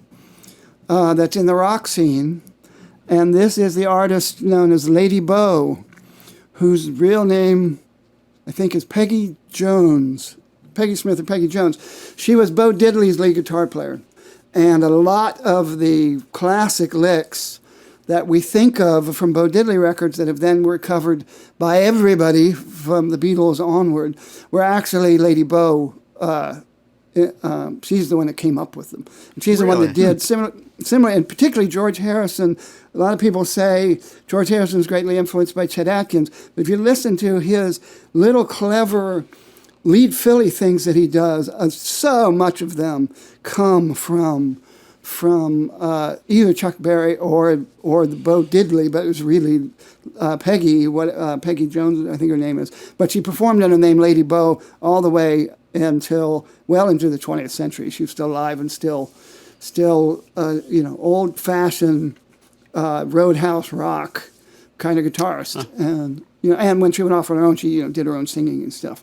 that's in the rock scene, and this is the artist known as Lady Bo, whose real name I think is Peggy Jones, Peggy Smith or Peggy Jones. She was Bo Diddley's lead guitar player, and a lot of the classic licks that we think of from Bo Diddley records that have then were covered by everybody from the Beatles onward were actually Lady Bo. She's the one that came up with them. And she's the one that did similar, and particularly George Harrison. A lot of people say George Harrison was greatly influenced by Chet Atkins, but if you listen to his little clever lead filly things that he does, so much of them come from either Chuck Berry or the Bo Diddley, but it was really Peggy Jones, I think her name is. But she performed under the name Lady Bo all the way until well into the 20th century. She was still alive and still old-fashioned roadhouse rock kind of guitarist. And and when she went off on her own, she did her own singing and stuff.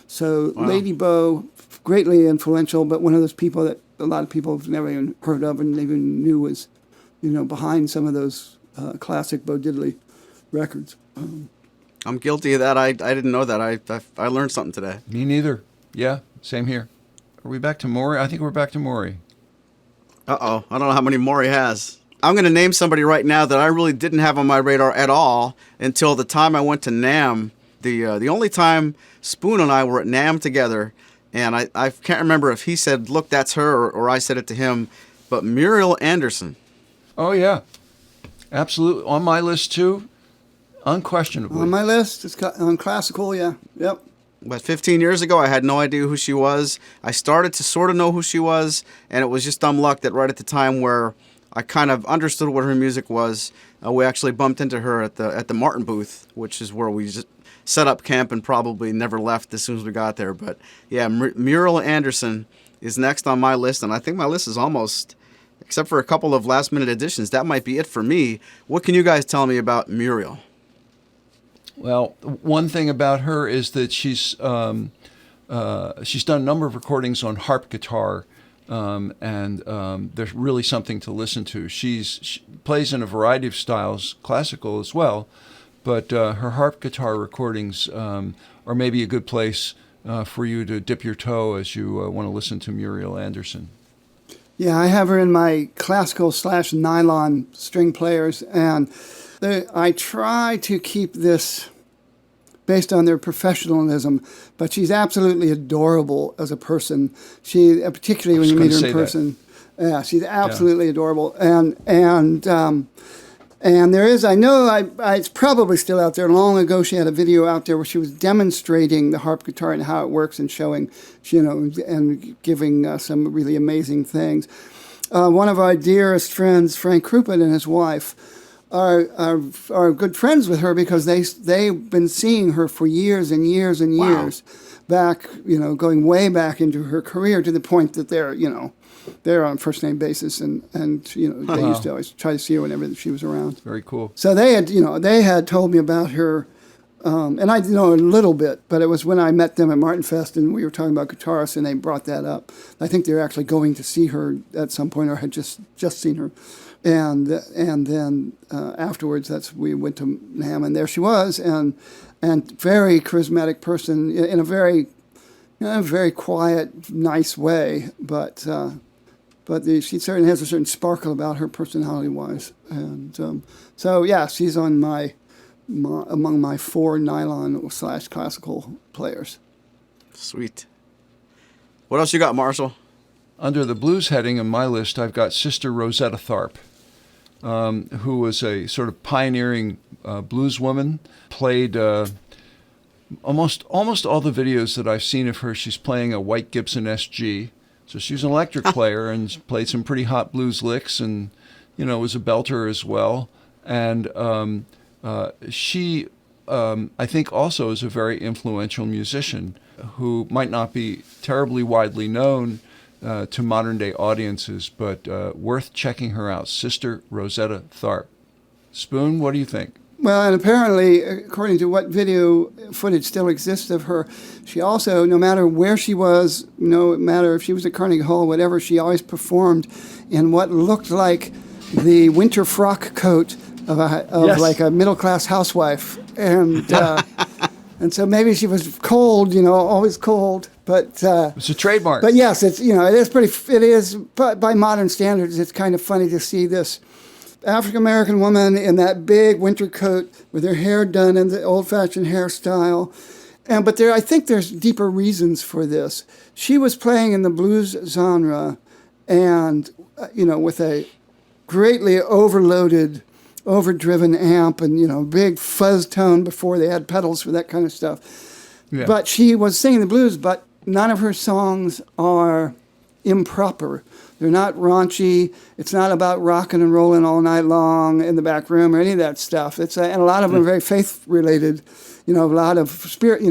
So wow. Lady Bo, greatly influential, but one of those people that a lot of people have never even heard of and even knew was, behind some of those classic Bo Diddley records. I'm guilty of that. I didn't know that. I learned something today. Me neither. Yeah, same here. Are we back to Maury? I think we're back to Maury. Uh-oh. I don't know how many Maury has. I'm going to name somebody right now that I really didn't have on my radar at all until the time I went to NAMM. The only time Spoon and I were at NAMM together, and I can't remember if he said, look, that's her, or I said it to him, but Muriel Anderson. Oh, yeah. Absolutely. On my list, too, unquestionably. On my list, it's on classical, yeah. Yep. But 15 years ago, I had no idea who she was. I started to sort of know who she was, and it was just dumb luck that right at the time where I kind of understood what her music was, we actually bumped into her at the Martin booth, which is where we just set up camp and probably never left as soon as we got there. But yeah, Muriel Anderson is next on my list, and I think my list is almost, except for a couple of last-minute additions, that might be it for me. What can you guys tell me about Muriel? Well, one thing about her is that she's done a number of recordings on harp guitar, and there's really something to listen to. She plays in a variety of styles, classical as well, but her harp guitar recordings are maybe a good place for you to dip your toe as you want to listen to Muriel Anderson. Yeah, I have her in my classical / nylon string players, and I try to keep this based on their professionalism, but she's absolutely adorable as a person. She, particularly when you meet her in person, yeah, she's absolutely adorable. And there is, it's probably still out there. Long ago, she had a video out there where she was demonstrating the harp guitar and how it works and showing, and giving some really amazing things. One of our dearest friends, Frank Krupin, and his wife are good friends with her because they've been seeing her for years and years and years, back, going way back into her career to the point that they're on first name basis, and they used to always try to see her whenever she was around. Very cool. So they had told me about her, and I know a little bit, but it was when I met them at Martin Fest and we were talking about guitarists and they brought that up. I think they're actually going to see her at some point or had just seen her. And then afterwards, we went to NAMM, and there she was, and very charismatic person in a very quiet, nice way, but she certainly has a certain sparkle about her personality-wise, and so yeah, she's on among my 4 nylon / classical players. Sweet. What else you got, Marshall? Under the blues heading on my list, I've got Sister Rosetta Tharpe, who was a sort of pioneering blues woman, played almost all the videos that I've seen of her. She's playing a white Gibson SG, so she's an electric player and played some pretty hot blues licks, and was a belter as well. And she, I think, also is a very influential musician who might not be terribly widely known to modern-day audiences, but worth checking her out. Sister Rosetta Tharpe. Spoon, what do you think? Well, and apparently, according to what video footage still exists of her, she also, no matter where she was, no matter if she was at Carnegie Hall, whatever, she always performed in what looked like the winter frock coat of Yes. like a middle-class housewife. And and so maybe she was cold, always cold. But It's a trademark. But yes, it is, but by modern standards, it's kind of funny to see this African-American woman in that big winter coat with her hair done in the old-fashioned hairstyle. But I think there's deeper reasons for this. She was playing in the blues genre and, with a greatly overloaded, overdriven amp and, big fuzz tone before they had pedals for that kind of stuff. Yeah. But she was singing the blues, but none of her songs are improper. They're not raunchy. It's not about rocking and rolling all night long in the back room or any of that stuff. And a lot of them are very faith related. A lot of spirit.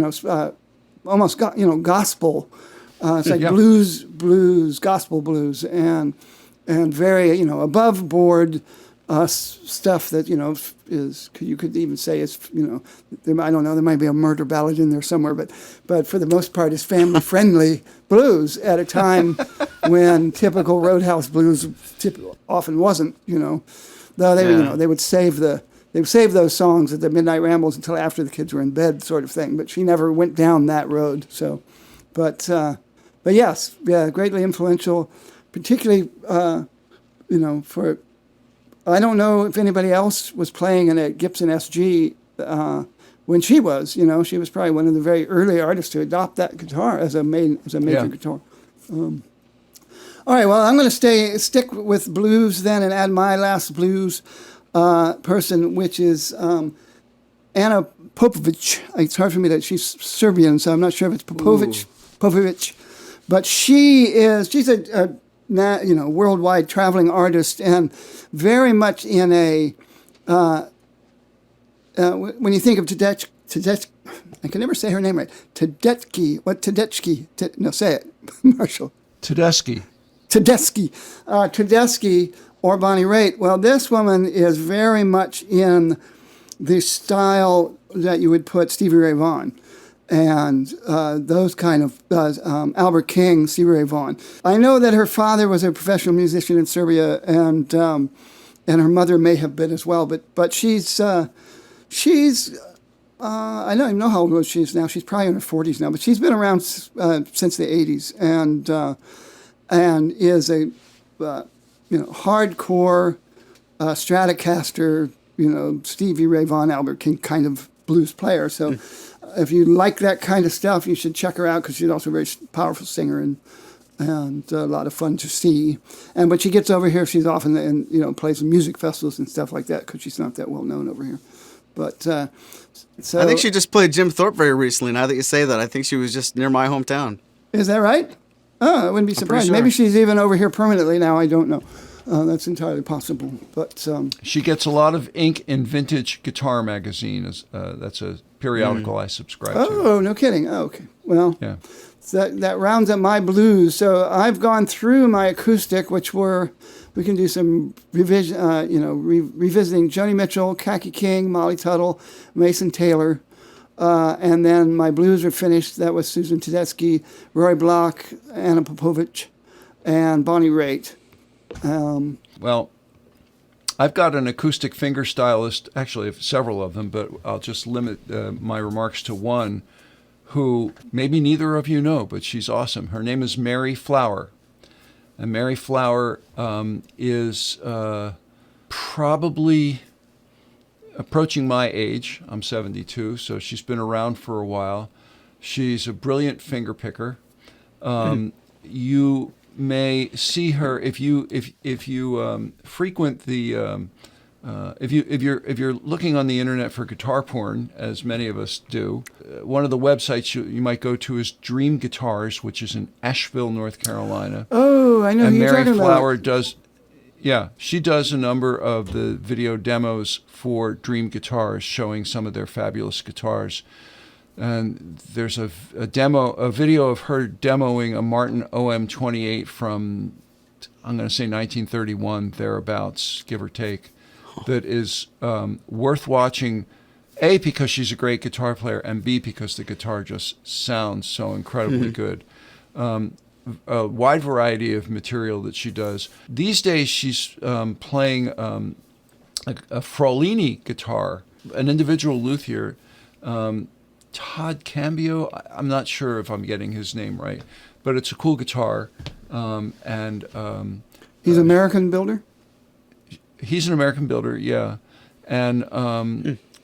Almost gospel. It's like blues, gospel blues, and very above board stuff that is, you could even say is I don't know, there might be a murder ballad in there somewhere, but for the most part is family friendly blues at a time when typical roadhouse blues often wasn't. Though they would save those songs at the midnight rambles until after the kids were in bed, sort of thing. But she never went down that road. So, but yes, greatly influential, particularly for. I don't know if anybody else was playing in a Gibson SG when she was. She was probably one of the very early artists to adopt that guitar as a major guitar. All right, well, I'm going to stick with blues then and add my last blues person, which is Anna Popovic. It's hard for me she's Serbian, so I'm not sure if it's Popovic, but she's a worldwide traveling artist and very much in a, when you think of Tedeschi, I can never say her name right. Tedeschi, say it, Marshall. Tedeschi. Tedeschi or Bonnie Raitt. Well, this woman is very much in the style that you would put Stevie Ray Vaughan and those kind of Albert King, Stevie Ray Vaughan. I know that her father was a professional musician in Serbia, and her mother may have been as well. But she's I don't even know how old she is now. She's probably in her 40s now, but she's been around since the 80s, and is a hardcore Stratocaster, Stevie Ray Vaughan, Albert King kind of blues player. So if you like that kind of stuff, you should check her out because she's also a very powerful singer and a lot of fun to see. And when she gets over here, she's often in plays in music festivals and stuff like that because she's not that well known over here. But so I think she just played Jim Thorpe very recently. Now that you say that, I think she was just near my hometown. Is that right? Oh, I wouldn't be surprised. Sure. Maybe she's even over here permanently now. I don't know. That's entirely possible. But she gets a lot of ink in Vintage Guitar Magazine. That's a periodical I subscribe to. Oh, no kidding. Oh, okay. Well, yeah. That rounds up my blues. So I've gone through my acoustic, we can do some revisiting Joni Mitchell, Khaki King, Molly Tuttle, Mason Taylor. And then my blues are finished. That was Susan Tedeschi, Roy Block, Anna Popovic, and Bonnie Raitt. Well, I've got an acoustic finger stylist, actually several of them, but I'll just limit my remarks to one who maybe neither of you know, but she's awesome. Her name is Maury Flower. And Maury Flower is probably approaching my age. I'm 72, so she's been around for a while. She's a brilliant finger picker. You may see her if you frequent the if you're looking on the internet for guitar porn, as many of us do. One of the websites you might go to is Dream Guitars, which is in Asheville, North Carolina. Oh, I know. And who you're Maury talking Flower about. does. Yeah, she does a number of the video demos for Dream Guitars, showing some of their fabulous guitars. And there's a video of her demoing a Martin OM28 from, I'm going to say 1931, thereabouts, give or take. that is worth watching. A, because she's a great guitar player, and B, because the guitar just sounds so incredibly good. A wide variety of material that she does. These days, she's playing a Fraulini guitar, an individual luthier, Todd Cambio. I'm not sure if I'm getting his name right, but it's a cool guitar. He's an American builder? He's an American builder, yeah. And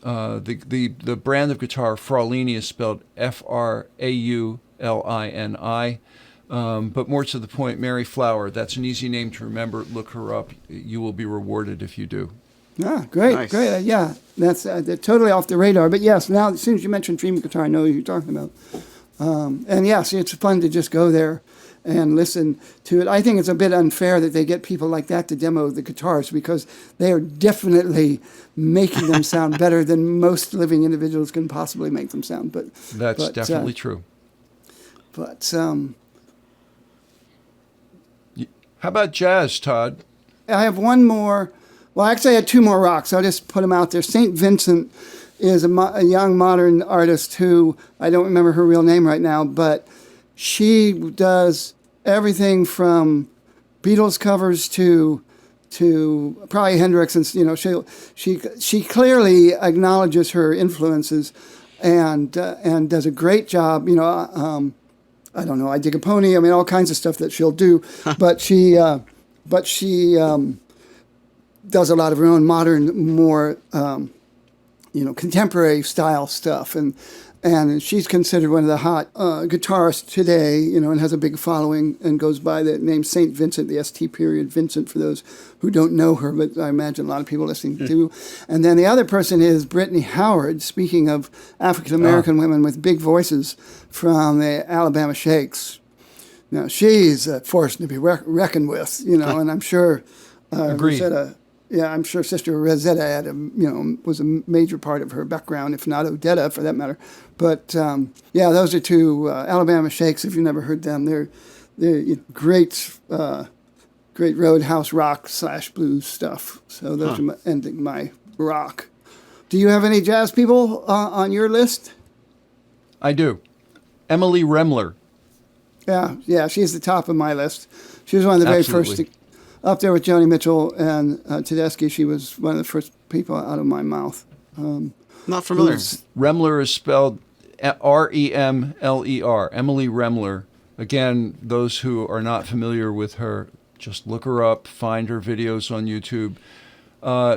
the brand of guitar, Fraulini, is spelled Fraulini. But more to the point, Mary Flower. That's an easy name to remember. Look her up. You will be rewarded if you do. Ah, great, Nice. great. Yeah, that's they're totally off the radar. But yes, now as soon as you mentioned Dream Guitar, I know who you're talking about. And yes, it's fun to just go there and listen to it. I think it's a bit unfair that they get people like that to demo the guitars, because they are definitely making them sound better than most living individuals can possibly make them sound. But That's definitely true. But How about jazz, Todd? I have one more. Well, actually, I had two more rocks. I'll just put them out there. St. Vincent is a young modern artist who, I don't remember her real name right now, but she does everything from Beatles covers to probably Hendrix, and she clearly acknowledges her influences, and does a great job. I don't know. I Dig a Pony. I mean, all kinds of stuff that she'll do, but she does a lot of her own modern, more contemporary style stuff, and she's considered one of the hot guitarists today, and has a big following and goes by the name St. Vincent, the ST period Vincent, for those who don't know her, but I imagine a lot of people listening do. And then the other person is Brittany Howard, speaking of African-American women with big voices, from the Alabama Shakes. Now, she's a force to be reckoned with, and I'm sure Agreed. I'm sure Sister Rosetta had was a major part of her background, if not Odetta for that matter. But those are two Alabama Shakes. If you've never heard them, they're great roadhouse rock / blues stuff. So those are ending my rock. Do you have any jazz people on your list? I do. Emily Remler. Yeah, she's the top of my list. She was one of the very first. Up there with Joni Mitchell and Tedeschi, she was one of the first people out of my mouth. Not familiar. Remler is spelled Remler. Emily Remler. Again, those who are not familiar with her, just look her up, find her videos on YouTube.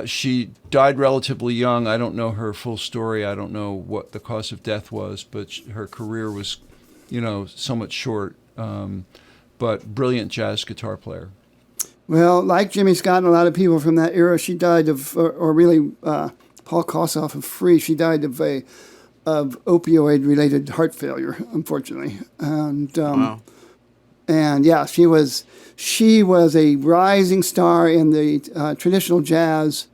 She died relatively young. I don't know her full story. I don't know what the cause of death was, but her career was, somewhat short. But brilliant jazz guitar player. Well, like Jimmy Scott and a lot of people from that era, she died of, or really Paul Kossoff of Free, she died of opioid-related heart failure, unfortunately. And Wow. And yeah, she was a rising star in the traditional jazz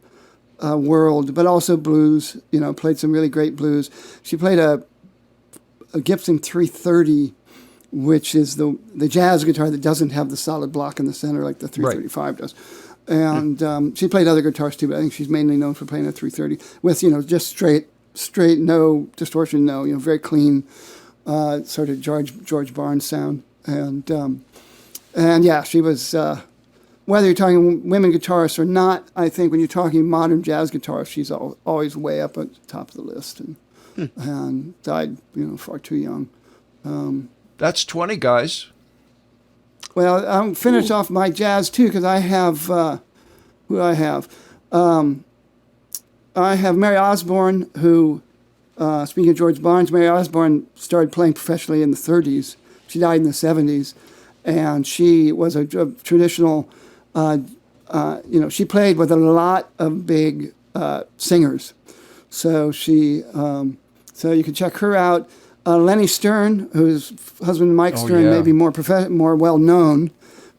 world, but also blues. Played some really great blues. She played a Gibson 330. Which is the jazz guitar that doesn't have the solid block in the center like the 335 does. And she played other guitars too, but I think she's mainly known for playing a 330 with, just straight, no distortion, no, very clean, sort of George Barnes sound. And yeah, she was, whether you're talking women guitarists or not, I think when you're talking modern jazz guitarists, she's always way up at the top of the list, and died, far too young. That's 20, guys. Well, I'm finish off my jazz too, because I have who do I have? I have Mary Osborne, who, speaking of George Barnes, Mary Osborne started playing professionally in the 30s. She died in the 70s, and she was a traditional. She played with a lot of big singers, so so you can check her out. Lenny Stern, whose husband Mike Stern may be more well known,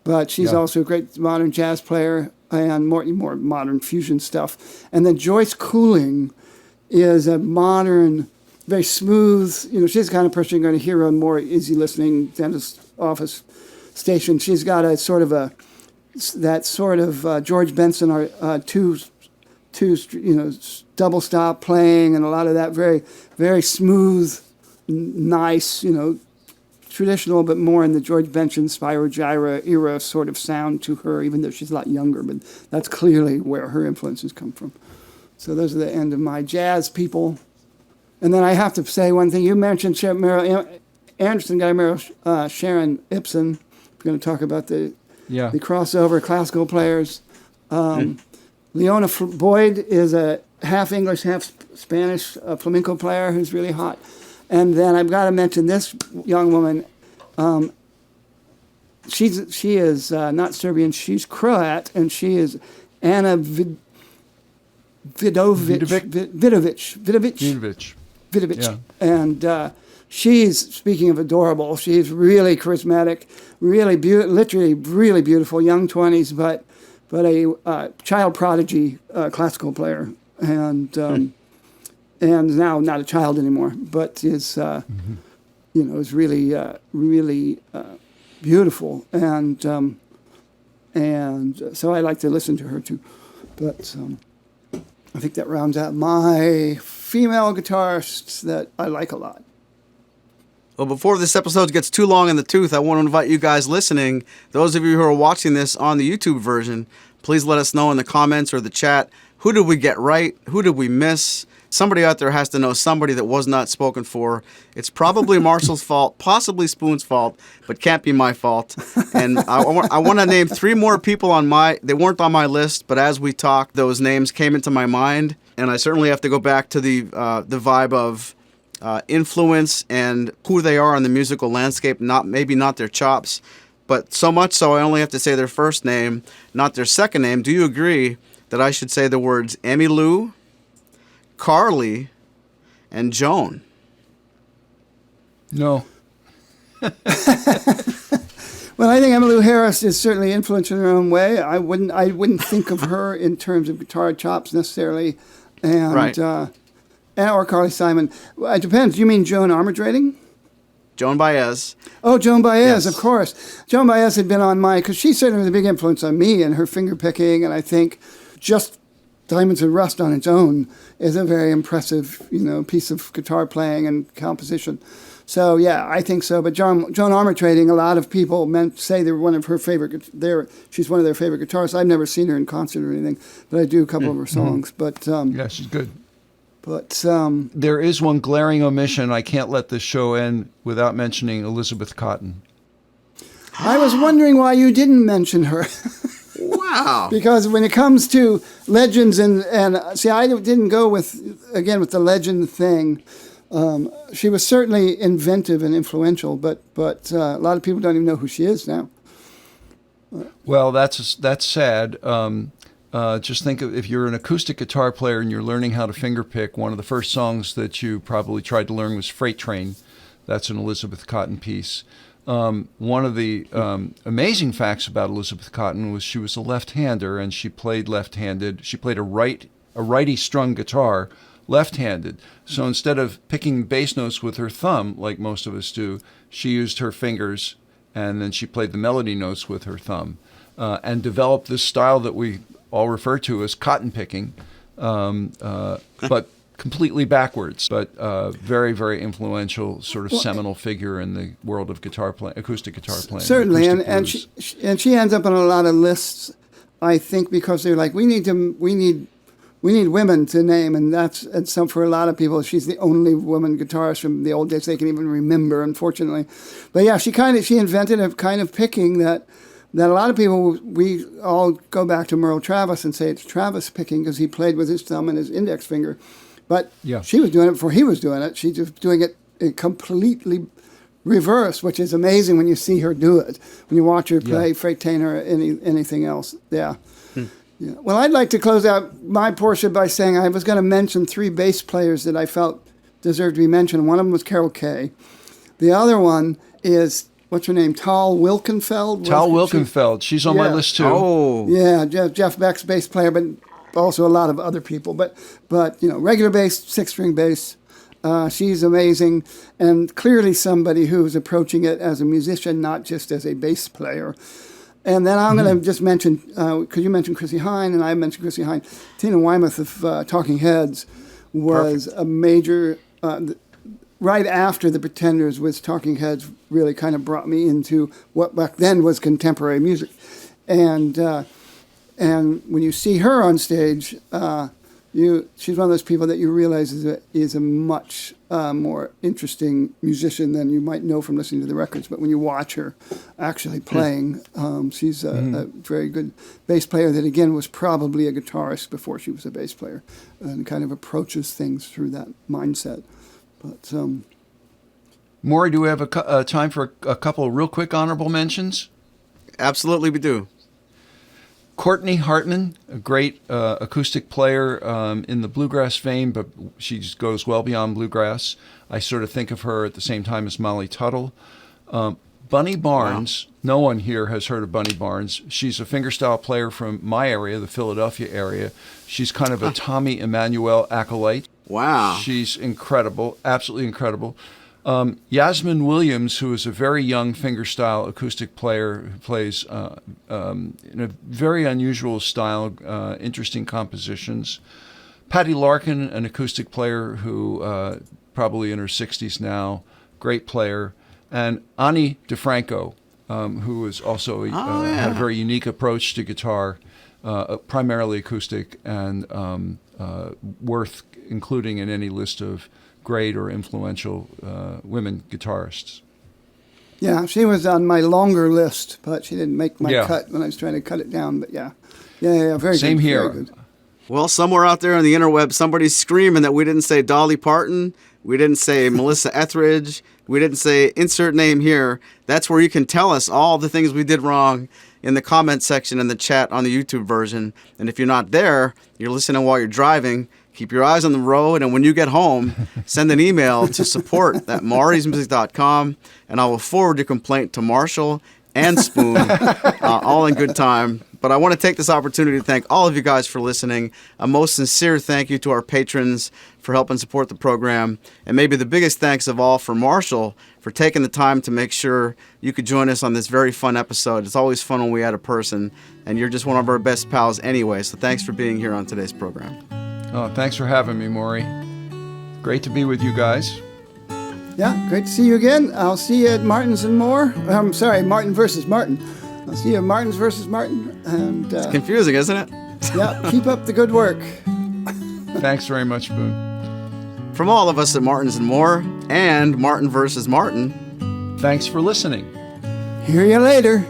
but she's also a great modern jazz player and more modern fusion stuff. And then Joyce Cooling is a modern, very smooth. She's the kind of person you're going to hear on more easy listening dentist office station. She's got that sort of George Benson or two double stop playing and a lot of that very, very smooth, nice, traditional, but more in the George Benson, Spyro Gyra era sort of sound to her, even though she's a lot younger. But that's clearly where her influences come from. So those are the end of my jazz people. And then I have to say one thing. You mentioned Meryl Anderson, Sharon Ibsen. We're going to talk about the crossover classical players. Leona Boyd is a half English, half Spanish flamenco player who's really hot. And then I've got to mention this young woman. She is not Serbian. She's Croat, and she is Anna Vidovic. Yeah. And she's, speaking of adorable, she's really charismatic, really literally really beautiful, young 20s, but a child prodigy classical player, and now not a child anymore, but is is really beautiful, and so I like to listen to her too. But I think that rounds out my female guitarists that I like a lot. Well, before this episode gets too long in the tooth, I want to invite you guys listening, those of you who are watching this on the YouTube version, please let us know in the comments or the chat, who did we get right? Who did we miss? Somebody out there has to know somebody that was not spoken for. It's probably Marshall's fault, possibly Spoon's fault, but can't be my fault. And I want to name 3 more people they weren't on my list, but as we talked, those names came into my mind. And I certainly have to go back to the vibe of influence and who they are in the musical landscape, maybe not their chops, but so much so I only have to say their first name, not their second name. Do you agree that I should say the words Emmylou, Carly, and Joan? No. Well, I think Emmylou Harris is certainly influential in her own way. I wouldn't think of her in terms of guitar chops necessarily, and right. Or Carly Simon. It depends. You mean Joan Armatrading? Joan Baez. Oh, Joan Baez, Yes. of course. Joan Baez had been on because she certainly was a big influence on me and her finger picking, and I think just Diamonds and Rust on its own is a very impressive, piece of guitar playing and composition. So yeah, I think so. But Joan Armatrading, a lot of people say they're one of her favorite. She's one of their favorite guitarists. I've never seen her in concert or anything, but I do a couple of her songs. But yeah, she's good. But there is one glaring omission. I can't let this show end without mentioning Elizabeth Cotten. I was wondering why you didn't mention her. Wow. Because when it comes to legends and see, I didn't go with the legend thing. She was certainly inventive and influential, but a lot of people don't even know who she is now. Well, that's sad. Just think of if you're an acoustic guitar player and you're learning how to finger pick, one of the first songs that you probably tried to learn was Freight Train. That's an Elizabeth Cotten piece. One of the amazing facts about Elizabeth Cotten was she was a left-hander, and she played left-handed. She played a righty strung guitar left-handed. So instead of picking bass notes with her thumb, like most of us do, she used her fingers, and then she played the melody notes with her thumb, and developed this style that we all refer to as cotton picking, but completely backwards, but very, very influential, sort of seminal figure in the world of acoustic guitar playing. Certainly, and she ends up on a lot of lists, I think, because they're like, we need women to name, and some for a lot of people, she's the only woman guitarist from the old days they can even remember, unfortunately. But yeah, she invented a kind of picking that a lot of people, we all go back to Merle Travis and say it's Travis picking because he played with his thumb and his index finger. But she was doing it before he was doing it. She's just doing it completely reverse, which is amazing when you see her do it, when you watch her play Freight Train or anything else. Yeah. Yeah. Well, I'd like to close out my portion by saying I was going to mention 3 bass players that I felt deserved to be mentioned. One of them was Carol Kay. The other one is, what's her name? Tal Wilkenfeld? Tal Wilkenfeld. She's on my list too. Oh. Yeah, Jeff Beck's bass player, but also a lot of other people. But regular bass, 6-string bass. She's amazing, and clearly somebody who's approaching it as a musician, not just as a bass player. And then I'm going to just mention, because you mentioned Chrissie Hynde, and I mentioned Chrissie Hynde, Tina Weymouth of Talking Heads was a major, right after the Pretenders with Talking Heads really kind of brought me into what back then was contemporary music. And when you see her on stage, she's one of those people that you realize is a much more interesting musician than you might know from listening to the records. But when you watch her actually playing, she's a very good bass player that, again, was probably a guitarist before she was a bass player, and kind of approaches things through that mindset. But Maury, do we have time for a couple of real quick honorable mentions? Absolutely, we do. Courtney Hartman, a great acoustic player in the bluegrass vein, but she just goes well beyond bluegrass. I sort of think of her at the same time as Molly Tuttle. Bunny Barnes, no one here has heard of Bunny Barnes. She's a fingerstyle player from my area, the Philadelphia area. She's kind of a Tommy Emmanuel acolyte. Wow. She's incredible, absolutely incredible. Yasmin Williams, who is a very young fingerstyle acoustic player who plays in a very unusual style, interesting compositions. Patty Larkin, an acoustic player who probably in her 60s now, great player. And Ani DeFranco, who is also had a very unique approach to guitar, primarily acoustic, and worth including in any list of great or influential women guitarists. yeah, she was on my longer list, but she didn't make my cut when I was trying to cut it down. But yeah, very good. Same here. Very good. Well, somewhere out there on the interweb, somebody's screaming that we didn't say Dolly Parton, we didn't say Melissa Etheridge, we didn't say insert name here. That's where you can tell us all the things we did wrong in the comment section in the chat on the YouTube version. And if you're not there, you're listening while you're driving, keep your eyes on the road, and when you get home, send an email to support@maurysmusic.com, and I will forward your complaint to Marshall and Spoon, all in good time. But I want to take this opportunity to thank all of you guys for listening. A most sincere thank you to our patrons for helping support the program, and maybe the biggest thanks of all for Marshall for taking the time to make sure you could join us on this very fun episode. It's always fun when we add a person, and you're just one of our best pals anyway, so thanks for being here on today's program. Oh, thanks for having me, Maury. Great to be with you guys. Yeah, great to see you again. I'll see you at Martin's and More. I'm sorry, Martin versus Martin. I'll see you at Martin's versus Martin. And It's confusing, isn't it? yeah, keep up the good work. Thanks very much, Boone. From all of us at Martin's and More and Martin versus Martin, Thanks for listening. Hear you later.